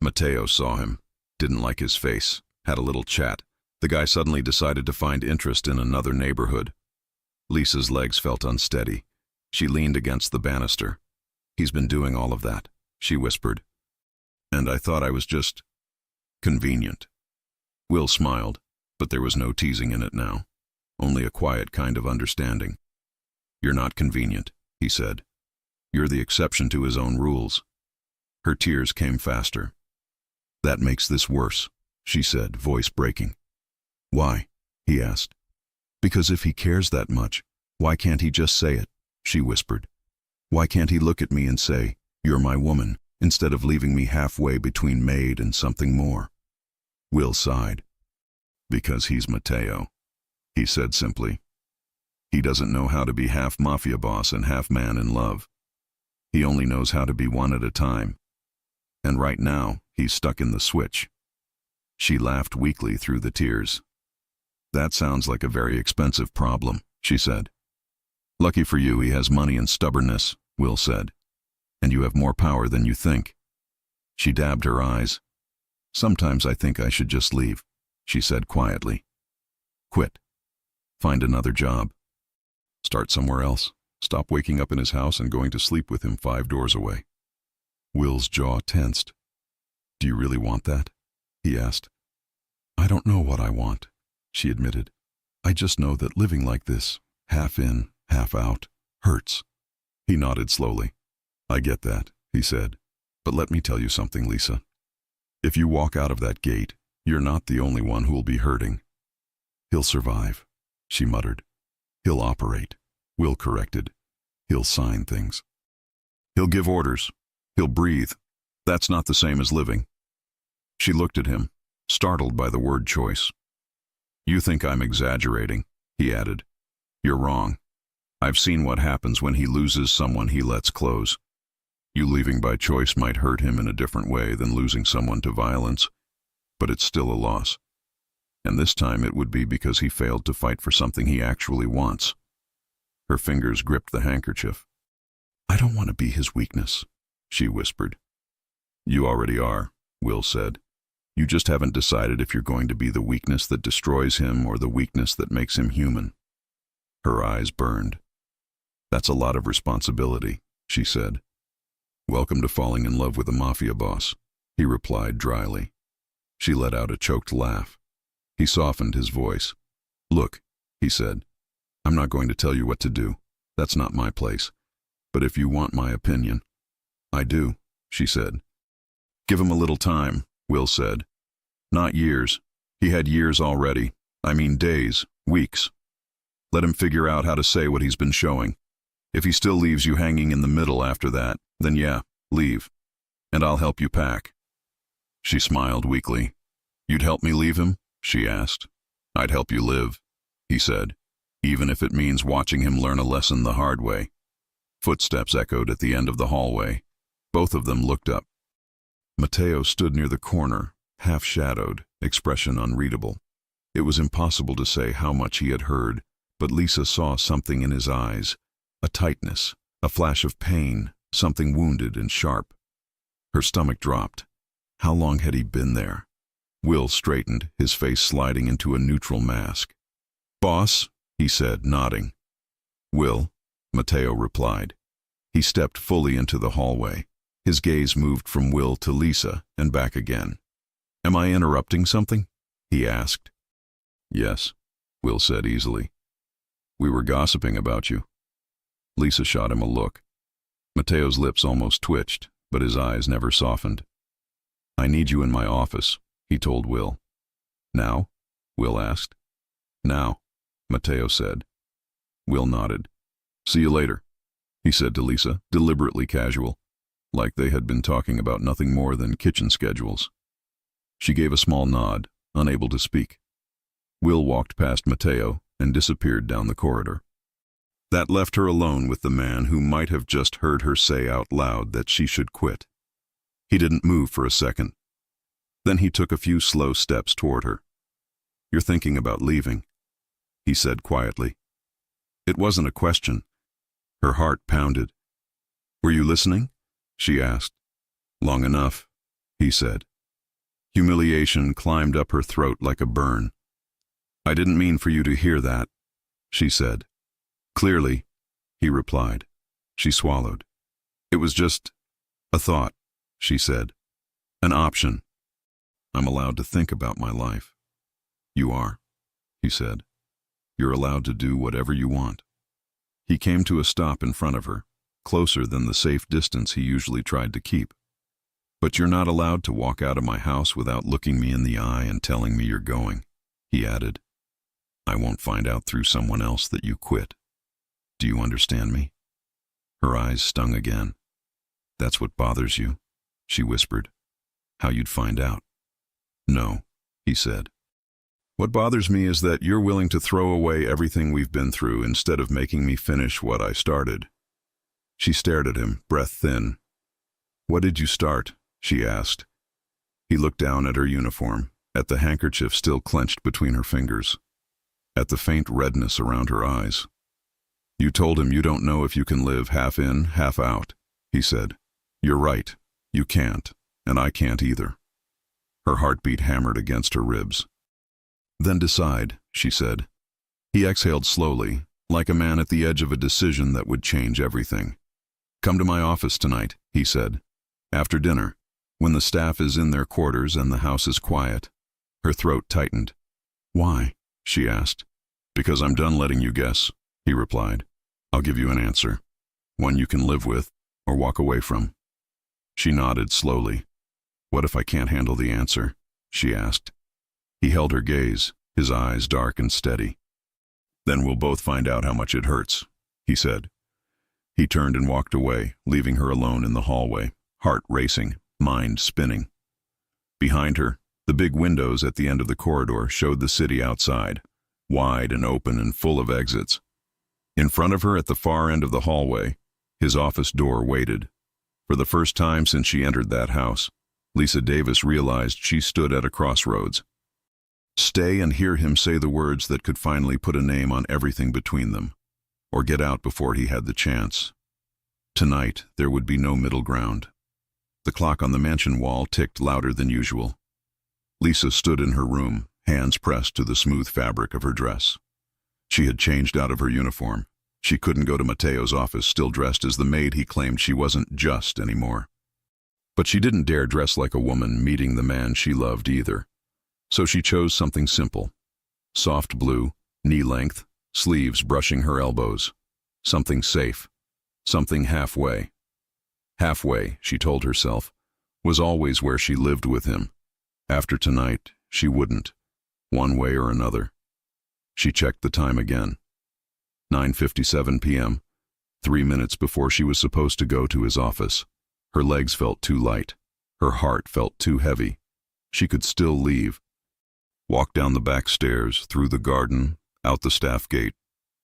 Matteo saw him, didn't like his face, had a little chat. The guy suddenly decided to find interest in another neighborhood. Lisa's legs felt unsteady. She leaned against the banister. He's been doing all of that, she whispered. And I thought I was just convenient. Will smiled, but there was no teasing in it now, only a quiet kind of understanding. You're not convenient, he said. You're the exception to his own rules. Her tears came faster. That makes this worse, she said, voice breaking. Why? He asked. Because if he cares that much, why can't he just say it? She whispered. Why can't he look at me and say, you're my woman, instead of leaving me halfway between Maid and something more? Will sighed. Because he's Matteo, he said simply. He doesn't know how to be half mafia boss and half man in love. He only knows how to be one at a time. And right now, he's stuck in the switch. She laughed weakly through the tears. That sounds like a very expensive problem, she said. Lucky for you, he has money and stubbornness, Will said. And you have more power than you think. She dabbed her eyes. Sometimes I think I should just leave, she said quietly. Quit. Find another job. Start somewhere else. Stop waking up in his house and going to sleep with him 5 doors away. Will's jaw tensed. Do you really want that? He asked. I don't know what I want, she admitted. I just know that living like this, half in, half out, hurts. He nodded slowly. I get that, he said. But let me tell you something, Lisa. If you walk out of that gate, you're not the only one who'll be hurting. He'll survive, she muttered. He'll operate, Will corrected. He'll sign things. He'll give orders. He'll breathe. That's not the same as living. She looked at him, startled by the word choice. You think I'm exaggerating, he added. You're wrong. I've seen what happens when he loses someone he lets close. You leaving by choice might hurt him in a different way than losing someone to violence, but it's still a loss. And this time it would be because he failed to fight for something he actually wants. Her fingers gripped the handkerchief. I don't want to be his weakness, she whispered. You already are, Will said. You just haven't decided if you're going to be the weakness that destroys him or the weakness that makes him human. Her eyes burned. That's a lot of responsibility, she said. Welcome to falling in love with a mafia boss, he replied dryly. She let out a choked laugh. He softened his voice. Look, he said, I'm not going to tell you what to do. That's not my place. But if you want my opinion, I do, she said. Give him a little time, Will said. Not years. He had years already. I mean days, weeks. Let him figure out how to say what he's been showing. If he still leaves you hanging in the middle after that, then yeah, leave. And I'll help you pack. She smiled weakly. You'd help me leave him? She asked. I'd help you live, he said, even if it means watching him learn a lesson the hard way. Footsteps echoed at the end of the hallway. Both of them looked up. Matteo stood near the corner, half-shadowed, expression unreadable. It was impossible to say how much he had heard, but Lisa saw something in his eyes, a tightness, a flash of pain, something wounded and sharp. Her stomach dropped. How long had he been there? Will straightened, his face sliding into a neutral mask. Boss, he said, nodding. Will, Matteo replied. He stepped fully into the hallway. His gaze moved from Will to Lisa and back again. Am I interrupting something? He asked. Yes, Will said easily. We were gossiping about you. Lisa shot him a look. Matteo's lips almost twitched, but his eyes never softened. I need you in my office, he told Will. Now? Will asked. Now, Matteo said. Will nodded. See you later, he said to Lisa, deliberately casual, like they had been talking about nothing more than kitchen schedules. She gave a small nod, unable to speak. Will walked past Matteo and disappeared down the corridor. That left her alone with the man who might have just heard her say out loud that she should quit. He didn't move for a second. Then he took a few slow steps toward her. You're thinking about leaving, he said quietly. It wasn't a question. Her heart pounded. "Were you listening?" she asked. "Long enough," he said. Humiliation climbed up her throat like a burn. "I didn't mean for you to hear that," she said. "Clearly," he replied. She swallowed. "It was just a thought," she said. "An option. I'm allowed to think about my life." "You are," he said. "You're allowed to do whatever you want." He came to a stop in front of her, closer than the safe distance he usually tried to keep. "But you're not allowed to walk out of my house without looking me in the eye and telling me you're going," he added. "I won't find out through someone else that you quit. Do you understand me?" Her eyes stung again. "That's what bothers you," she whispered. "How you'd find out." "No," he said. "What bothers me is that you're willing to throw away everything we've been through instead of making me finish what I started." She stared at him, breath thin. "What did you start?" she asked. He looked down at her uniform, at the handkerchief still clenched between her fingers, at the faint redness around her eyes. "You told him you don't know if you can live half in, half out," he said. "You're right. You can't, and I can't either." Her heartbeat hammered against her ribs. "Then decide," she said. He exhaled slowly, like a man at the edge of a decision that would change everything. "Come to my office tonight," he said. "After dinner, when the staff is in their quarters and the house is quiet." Her throat tightened. "Why?" she asked. "Because I'm done letting you guess," he replied. "I'll give you an answer. One you can live with, or walk away from." She nodded slowly. "What if I can't handle the answer?" she asked. He held her gaze, his eyes dark and steady. "Then we'll both find out how much it hurts," he said. He turned and walked away, leaving her alone in the hallway, heart racing, mind spinning. Behind her, the big windows at the end of the corridor showed the city outside, wide and open and full of exits. In front of her at the far end of the hallway, his office door waited. For the first time since she entered that house, Lisa Davis realized she stood at a crossroads. Stay and hear him say the words that could finally put a name on everything between them, or get out before he had the chance. Tonight, there would be no middle ground. The clock on the mansion wall ticked louder than usual. Lisa stood in her room, hands pressed to the smooth fabric of her dress. She had changed out of her uniform. She couldn't go to Mateo's office still dressed as the maid he claimed she wasn't just anymore. But she didn't dare dress like a woman meeting the man she loved either. So she chose something simple. Soft blue, knee-length, sleeves brushing her elbows. Something safe. Something halfway. Halfway, she told herself, was always where she lived with him. After tonight, she wouldn't, one way or another. She checked the time again. 9:57 p.m., 3 minutes before she was supposed to go to his office. Her legs felt too light. Her heart felt too heavy. She could still leave. Walk down the back stairs, through the garden, out the staff gate.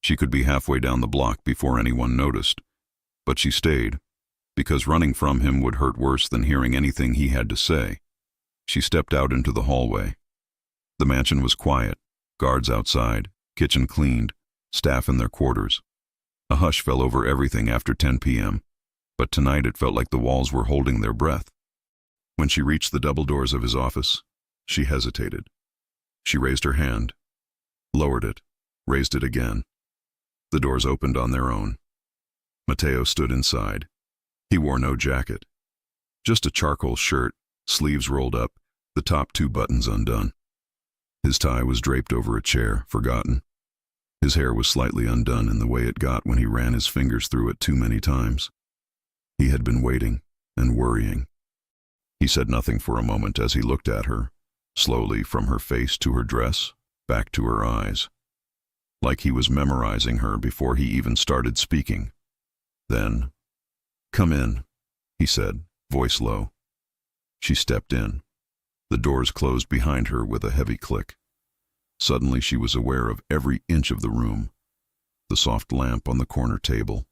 She could be halfway down the block before anyone noticed. But she stayed, because running from him would hurt worse than hearing anything he had to say. She stepped out into the hallway. The mansion was quiet, guards outside, kitchen cleaned, staff in their quarters. A hush fell over everything after 10 p.m., but tonight it felt like the walls were holding their breath. When she reached the double doors of his office, she hesitated. She raised her hand, lowered it, raised it again. The doors opened on their own. Mateo stood inside. He wore no jacket. Just a charcoal shirt, sleeves rolled up, the top 2 buttons undone. His tie was draped over a chair, forgotten. His hair was slightly undone in the way it got when he ran his fingers through it too many times. He had been waiting and worrying. He said nothing for a moment as he looked at her, slowly from her face to her dress, back to her eyes, like he was memorizing her before he even started speaking. Then, "Come in," he said, voice low. She stepped in. The doors closed behind her with a heavy click. Suddenly she was aware of every inch of the room. The soft lamp on the corner table,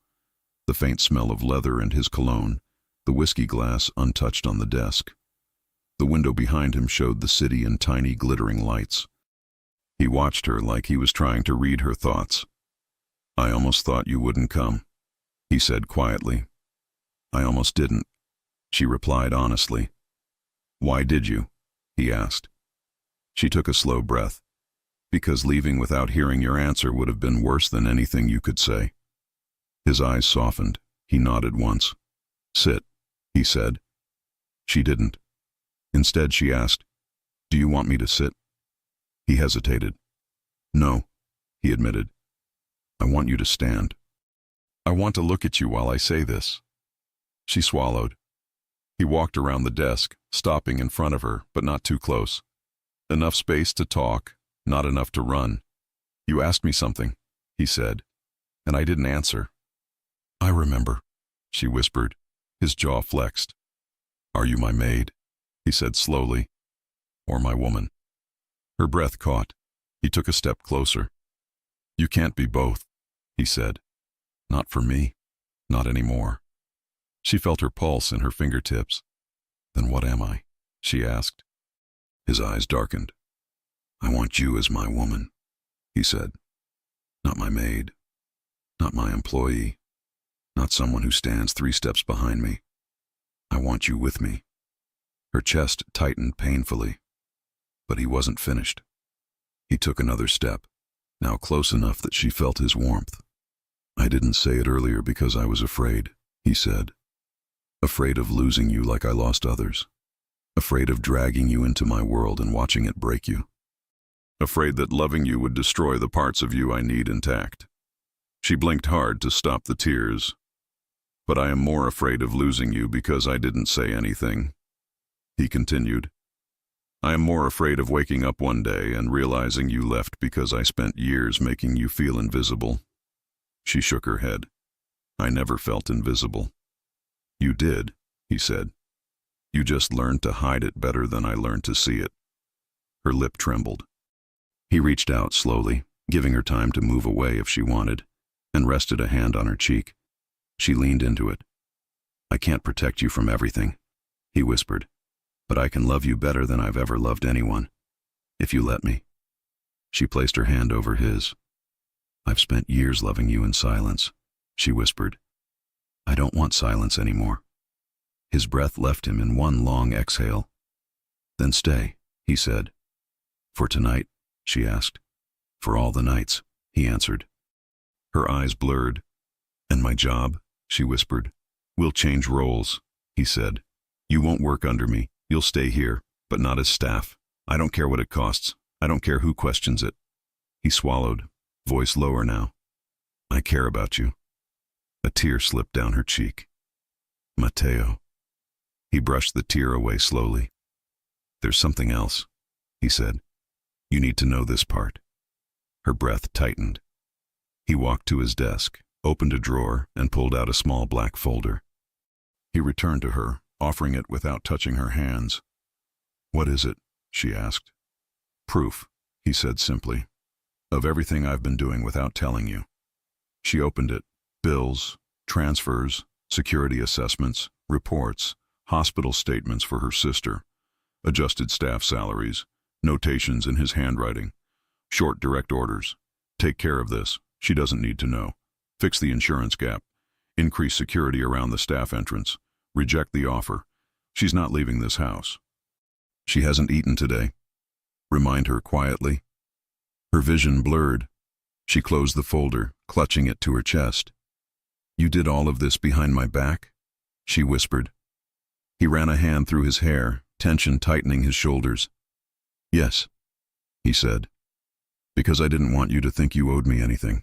the faint smell of leather and his cologne, the whiskey glass untouched on the desk. The window behind him showed the city in tiny glittering lights. He watched her like he was trying to read her thoughts. I almost thought you wouldn't come, he said quietly. I almost didn't, she replied honestly. Why did you? He asked. She took a slow breath. Because leaving without hearing your answer would have been worse than anything you could say. His eyes softened. He nodded once. Sit, he said. She didn't. Instead, she asked, Do you want me to sit? He hesitated. No, he admitted. I want you to stand. I want to look at you while I say this. She swallowed. He walked around the desk, stopping in front of her, but not too close. Enough space to talk, not enough to run. You asked me something, he said, and I didn't answer. I remember, she whispered. His jaw flexed. Are you my maid? He said slowly. Or my woman? Her breath caught. He took a step closer. You can't be both, he said. Not for me. Not anymore. She felt her pulse in her fingertips. Then what am I? She asked. His eyes darkened. I want you as my woman, he said. Not my maid. Not my employee. Not someone who stands 3 steps behind me. I want you with me. Her chest tightened painfully. But he wasn't finished. He took another step, now close enough that she felt his warmth. I didn't say it earlier because I was afraid, he said. Afraid of losing you like I lost others. Afraid of dragging you into my world and watching it break you. Afraid that loving you would destroy the parts of you I need intact. She blinked hard to stop the tears. But I am more afraid of losing you because I didn't say anything. He continued. I am more afraid of waking up one day and realizing you left because I spent years making you feel invisible. She shook her head. I never felt invisible. You did, he said. You just learned to hide it better than I learned to see it. Her lip trembled. He reached out slowly, giving her time to move away if she wanted, and rested a hand on her cheek. She leaned into it. I can't protect you from everything, he whispered, but I can love you better than I've ever loved anyone, if you let me. She placed her hand over his. I've spent years loving you in silence, she whispered. I don't want silence anymore. His breath left him in one long exhale. Then stay, he said. For tonight, she asked. For all the nights, he answered. Her eyes blurred. And my job, she whispered. We'll change roles, he said. You won't work under me. You'll stay here, but not as staff. I don't care what it costs. I don't care who questions it. He swallowed, voice lower now. I care about you. A tear slipped down her cheek. Mateo. He brushed the tear away slowly. There's something else, he said. You need to know this part. Her breath tightened. He walked to his desk, opened a drawer, and pulled out a small black folder. He returned to her, offering it without touching her hands. What is it? She asked. Proof, he said simply, of everything I've been doing without telling you. She opened it. Bills, transfers, security assessments, reports, hospital statements for her sister, adjusted staff salaries, notations in his handwriting, short direct orders. Take care of this. She doesn't need to know. Fix the insurance gap. Increase security around the staff entrance. Reject the offer. She's not leaving this house. She hasn't eaten today. Remind her quietly. Her vision blurred. She closed the folder, clutching it to her chest. You did all of this behind my back? She whispered. He ran a hand through his hair, tension tightening his shoulders. Yes, he said. Because I didn't want you to think you owed me anything.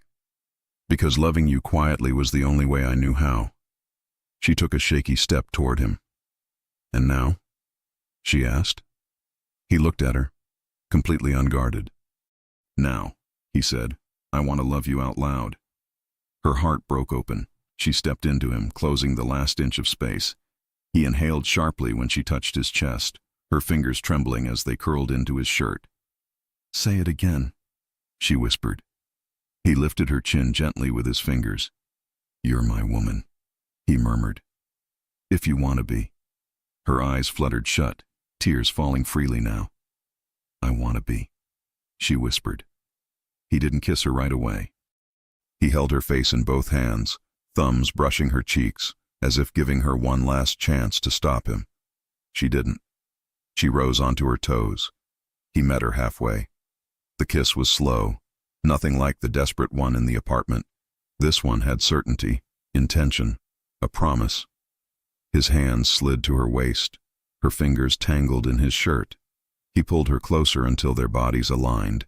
Because loving you quietly was the only way I knew how. She took a shaky step toward him. And now? She asked. He looked at her, completely unguarded. Now, he said, I want to love you out loud. Her heart broke open. She stepped into him, closing the last inch of space. He inhaled sharply when she touched his chest, her fingers trembling as they curled into his shirt. Say it again, she whispered. He lifted her chin gently with his fingers. You're my woman, he murmured. If you want to be. Her eyes fluttered shut, tears falling freely now. I want to be, she whispered. He didn't kiss her right away. He held her face in both hands, thumbs brushing her cheeks, as if giving her one last chance to stop him. She didn't. She rose onto her toes. He met her halfway. The kiss was slow, nothing like the desperate one in the apartment. This one had certainty, intention, a promise. His hands slid to her waist, her fingers tangled in his shirt. He pulled her closer until their bodies aligned,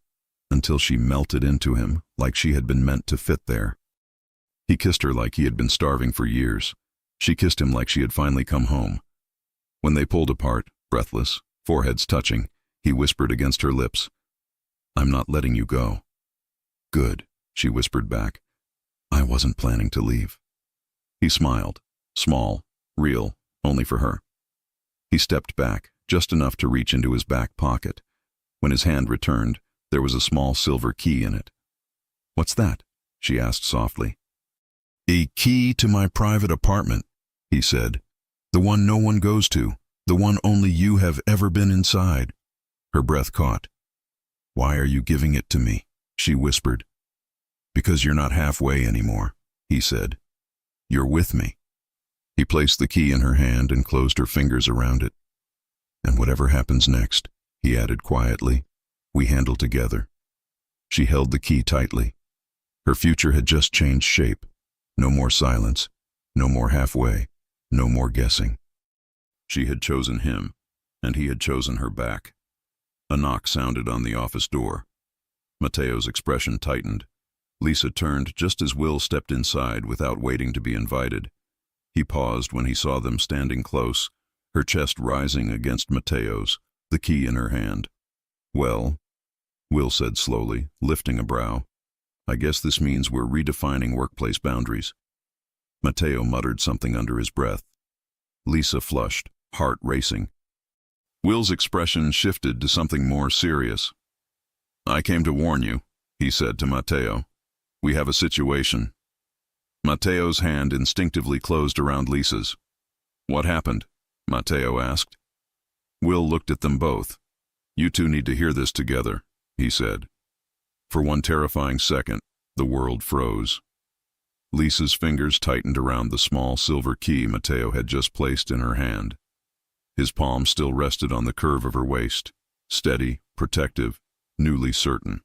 until she melted into him like she had been meant to fit there. He kissed her like he had been starving for years. She kissed him like she had finally come home. When they pulled apart, breathless, foreheads touching, he whispered against her lips, "I'm not letting you go." "Good," she whispered back. "I wasn't planning to leave." He smiled, small, real, only for her. He stepped back, just enough to reach into his back pocket. When his hand returned, there was a small silver key in it. "What's that?" she asked softly. "A key to my private apartment," he said. "The one no one goes to, the one only you have ever been inside." Her breath caught. "Why are you giving it to me?" she whispered. "Because you're not halfway anymore," he said. "You're with me." He placed the key in her hand and closed her fingers around it. "And whatever happens next," he added quietly, "we handle together." She held the key tightly. Her future had just changed shape. No more silence, no more halfway, no more guessing. She had chosen him, and he had chosen her back. A knock sounded on the office door. Mateo's expression tightened. Lisa turned just as Will stepped inside without waiting to be invited. He paused when he saw them standing close, her chest rising against Mateo's, the key in her hand. "Well," Will said slowly, lifting a brow, "I guess this means we're redefining workplace boundaries." Mateo muttered something under his breath. Lisa flushed, heart racing. Will's expression shifted to something more serious. "I came to warn you," he said to Mateo. "We have a situation." Mateo's hand instinctively closed around Lisa's. "What happened?" Mateo asked. Will looked at them both. "You two need to hear this together," he said. For one terrifying second, the world froze. Lisa's fingers tightened around the small silver key Mateo had just placed in her hand. His palm still rested on the curve of her waist, steady, protective, newly certain.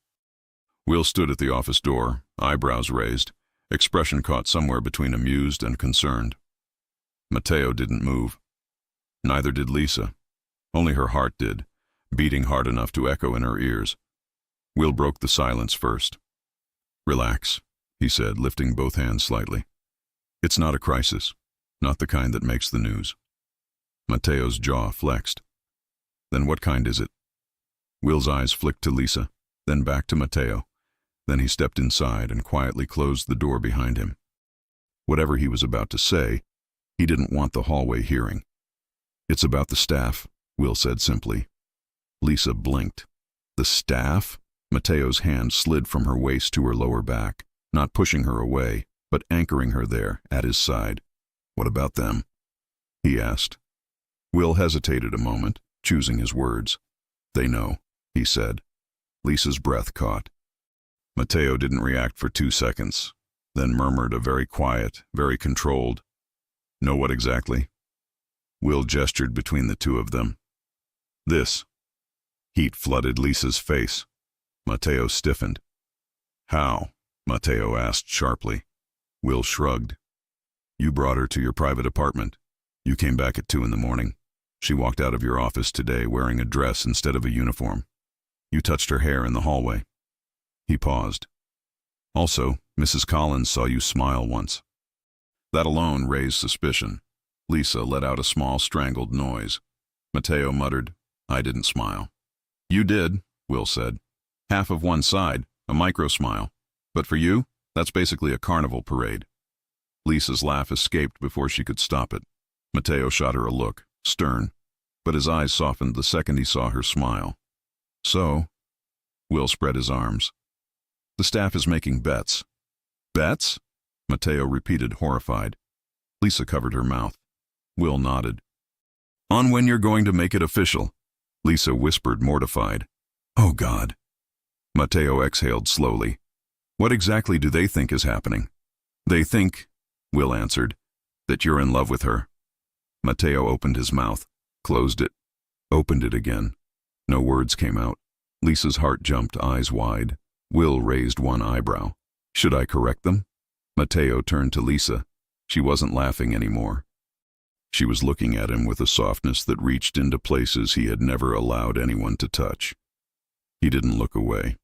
Will stood at the office door, eyebrows raised, expression caught somewhere between amused and concerned. Mateo didn't move. Neither did Lisa. Only her heart did, beating hard enough to echo in her ears. Will broke the silence first. "Relax," he said, lifting both hands slightly. "It's not a crisis, not the kind that makes the news." Mateo's jaw flexed. "Then what kind is it?" Will's eyes flicked to Lisa, then back to Mateo. Then he stepped inside and quietly closed the door behind him. Whatever he was about to say, he didn't want the hallway hearing. "It's about the staff," Will said simply. Lisa blinked. "The staff?" Mateo's hand slid from her waist to her lower back, not pushing her away, but anchoring her there, at his side. "What about them?" he asked. Will hesitated a moment, choosing his words. "They know," he said. Lisa's breath caught. Mateo didn't react for 2 seconds, then murmured a very quiet, very controlled, "Know what exactly?" Will gestured between the two of them. "This." Heat flooded Lisa's face. Mateo stiffened. "How?" Mateo asked sharply. Will shrugged. "You brought her to your private apartment. You came back at 2 in the morning. She walked out of your office today wearing a dress instead of a uniform. You touched her hair in the hallway." He paused. "Also, Mrs. Collins saw you smile once." That alone raised suspicion. Lisa let out a small strangled noise. Mateo muttered, "I didn't smile." "You did," Will said. "Half of one side, a micro-smile. But for you, that's basically a carnival parade." Lisa's laugh escaped before she could stop it. Mateo shot her a look, stern, but his eyes softened the second he saw her smile. "So?" Will spread his arms. "The staff is making bets." "Bets?" Mateo repeated, horrified. Lisa covered her mouth. Will nodded. "On when you're going to make it official," Lisa whispered, mortified. "Oh, God." Mateo exhaled slowly. What exactly do they think is happening? They think, Will answered, that you're in love with her. Matteo opened his mouth, closed it, opened it again. No words came out. Lisa's heart jumped, eyes wide. Will raised one eyebrow. Should I correct them? Matteo turned to Lisa. She wasn't laughing anymore. She was looking at him with a softness that reached into places he had never allowed anyone to touch. He didn't look away.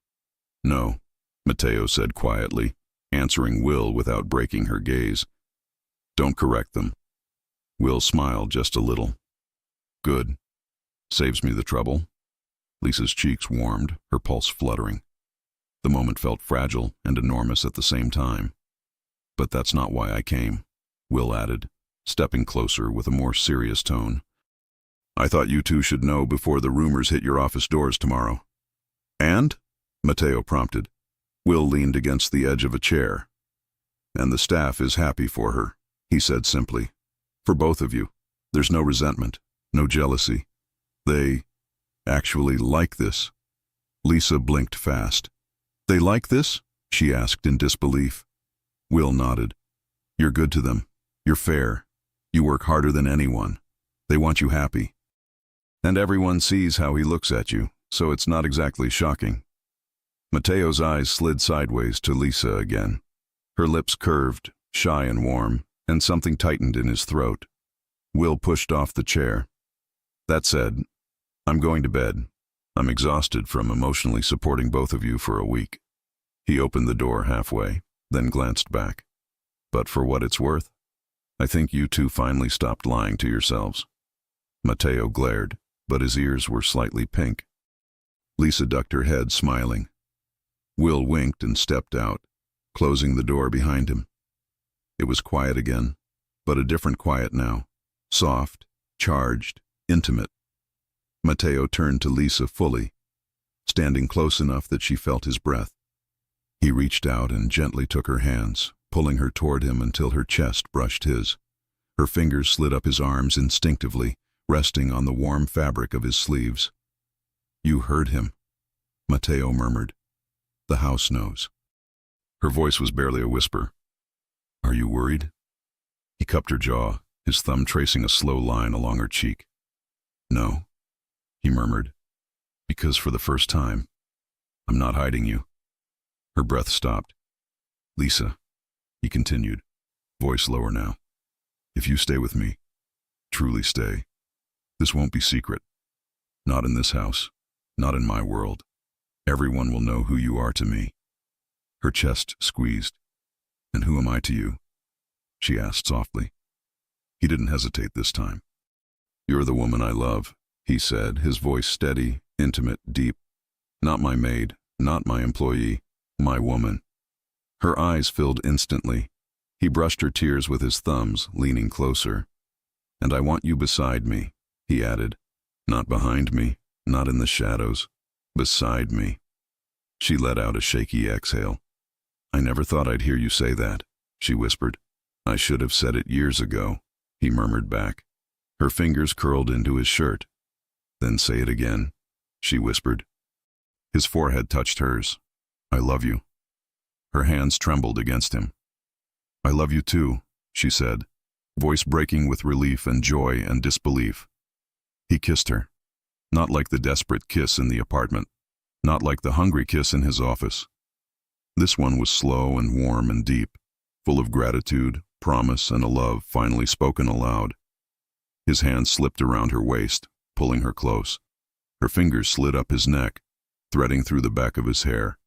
No, Matteo said quietly, answering Will without breaking her gaze. Don't correct them. Will smiled just a little. Good. Saves me the trouble. Lisa's cheeks warmed, her pulse fluttering. The moment felt fragile and enormous at the same time. But that's not why I came, Will added, stepping closer with a more serious tone. I thought you two should know before the rumors hit your office doors tomorrow. And? Matteo prompted. Will leaned against the edge of a chair. And the staff is happy for her, he said simply. For both of you. There's no resentment, no jealousy. They actually like this. Lisa blinked fast. They like this? She asked in disbelief. Will nodded. You're good to them. You're fair. You work harder than anyone. They want you happy. And everyone sees how he looks at you, so it's not exactly shocking. Matteo's eyes slid sideways to Lisa again. Her lips curved, shy and warm, and something tightened in his throat. Will pushed off the chair. That said, I'm going to bed. I'm exhausted from emotionally supporting both of you for a week. He opened the door halfway, then glanced back. But for what it's worth, I think you two finally stopped lying to yourselves. Matteo glared, but his ears were slightly pink. Lisa ducked her head, smiling. Will winked and stepped out, closing the door behind him. It was quiet again, but a different quiet now. Soft, charged, intimate. Matteo turned to Lisa fully, standing close enough that she felt his breath. He reached out and gently took her hands, pulling her toward him until her chest brushed his. Her fingers slid up his arms instinctively, resting on the warm fabric of his sleeves. You heard him, Matteo murmured. The house knows. Her voice was barely a whisper. Are you worried? He cupped her jaw, his thumb tracing a slow line along her cheek. No, he murmured, because for the first time, I'm not hiding you. Her breath stopped. Lisa, he continued, voice lower now. If you stay with me, truly stay, this won't be secret. Not in this house, not in my world. Everyone will know who you are to me. Her chest squeezed. And who am I to you? She asked softly. He didn't hesitate this time. You're the woman I love, he said, his voice steady, intimate, deep. Not my maid, not my employee, my woman. Her eyes filled instantly. He brushed her tears with his thumbs, leaning closer. And I want you beside me, he added. Not behind me, not in the shadows. Beside me. She let out a shaky exhale. I never thought I'd hear you say that, she whispered. I should have said it years ago, he murmured back. Her fingers curled into his shirt. Then say it again, she whispered. His forehead touched hers. I love you. Her hands trembled against him. I love you too, she said, voice breaking with relief and joy and disbelief. He kissed her. Not like the desperate kiss in the apartment. Not like the hungry kiss in his office. This one was slow and warm and deep, full of gratitude, promise, and a love finally spoken aloud. His hand slipped around her waist, pulling her close. Her fingers slid up his neck, threading through the back of his hair.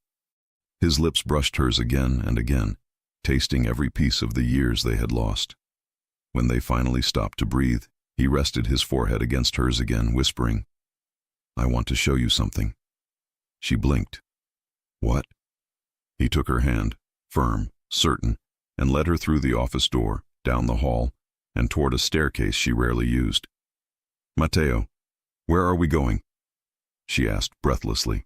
His lips brushed hers again and again, tasting every piece of the years they had lost. When they finally stopped to breathe, he rested his forehead against hers again, whispering, I want to show you something. She blinked. What? He took her hand, firm, certain, and led her through the office door, down the hall, and toward a staircase she rarely used. Matteo, where are we going? She asked breathlessly.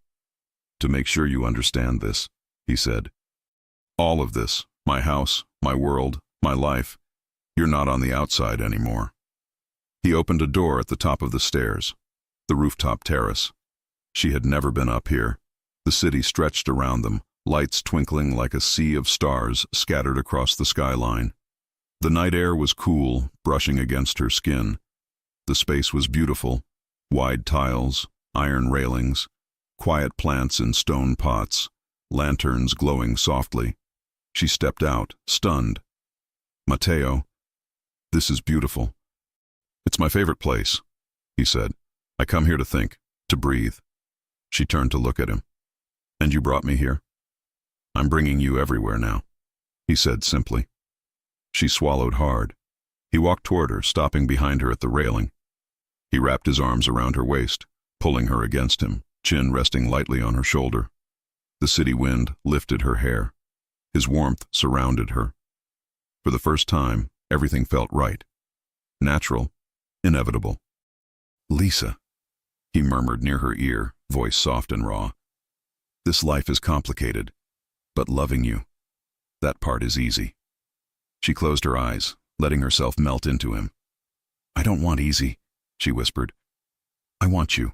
To make sure you understand this, he said. All of this, my house, my world, my life, you're not on the outside anymore. He opened a door at the top of the stairs, the rooftop terrace. She had never been up here. The city stretched around them, lights twinkling like a sea of stars scattered across the skyline. The night air was cool, brushing against her skin. The space was beautiful. Wide tiles, iron railings, quiet plants in stone pots, lanterns glowing softly. She stepped out, stunned. "Matteo, this is beautiful." "It's my favorite place," he said. "I come here to think, to breathe." She turned to look at him. "And you brought me here?" "I'm bringing you everywhere now," he said simply. She swallowed hard. He walked toward her, stopping behind her at the railing. He wrapped his arms around her waist, pulling her against him, chin resting lightly on her shoulder. The city wind lifted her hair. His warmth surrounded her. For the first time, everything felt right. Natural, inevitable. "Lisa," he murmured near her ear, voice soft and raw. "This life is complicated, but loving you, that part is easy." She closed her eyes, letting herself melt into him. "I don't want easy," she whispered. "I want you."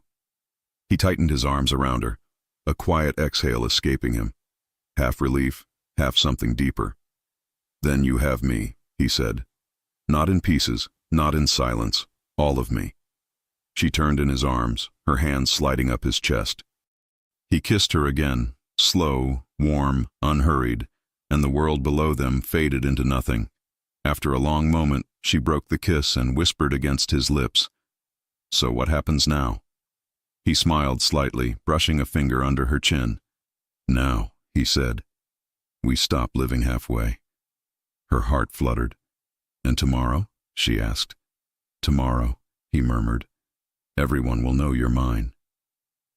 He tightened his arms around her, a quiet exhale escaping him, half relief, half something deeper. "Then you have me," he said. "Not in pieces, not in silence, all of me." She turned in his arms, her hands sliding up his chest. He kissed her again, slow, warm, unhurried, and the world below them faded into nothing. After a long moment, she broke the kiss and whispered against his lips, "So what happens now?" He smiled slightly, brushing a finger under her chin. "Now," he said, "we stop living halfway." Her heart fluttered. "And tomorrow?" she asked. "Tomorrow," he murmured, "everyone will know you're mine."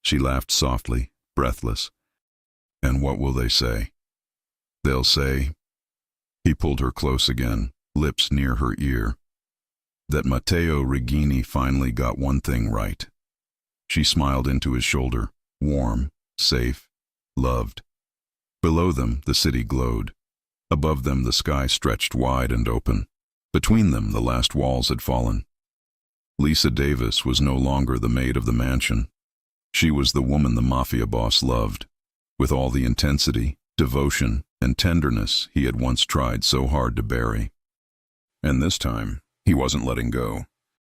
She laughed softly, breathless. "And what will they say?" "They'll say," he pulled her close again, lips near her ear, "that Matteo Regini finally got one thing right." She smiled into his shoulder, warm, safe, loved. Below them, the city glowed. Above them, the sky stretched wide and open. Between them, the last walls had fallen. Lisa Davis was no longer the maid of the mansion. She was the woman the Mafia boss loved, with all the intensity, devotion, and tenderness he had once tried so hard to bury. And this time, he wasn't letting go.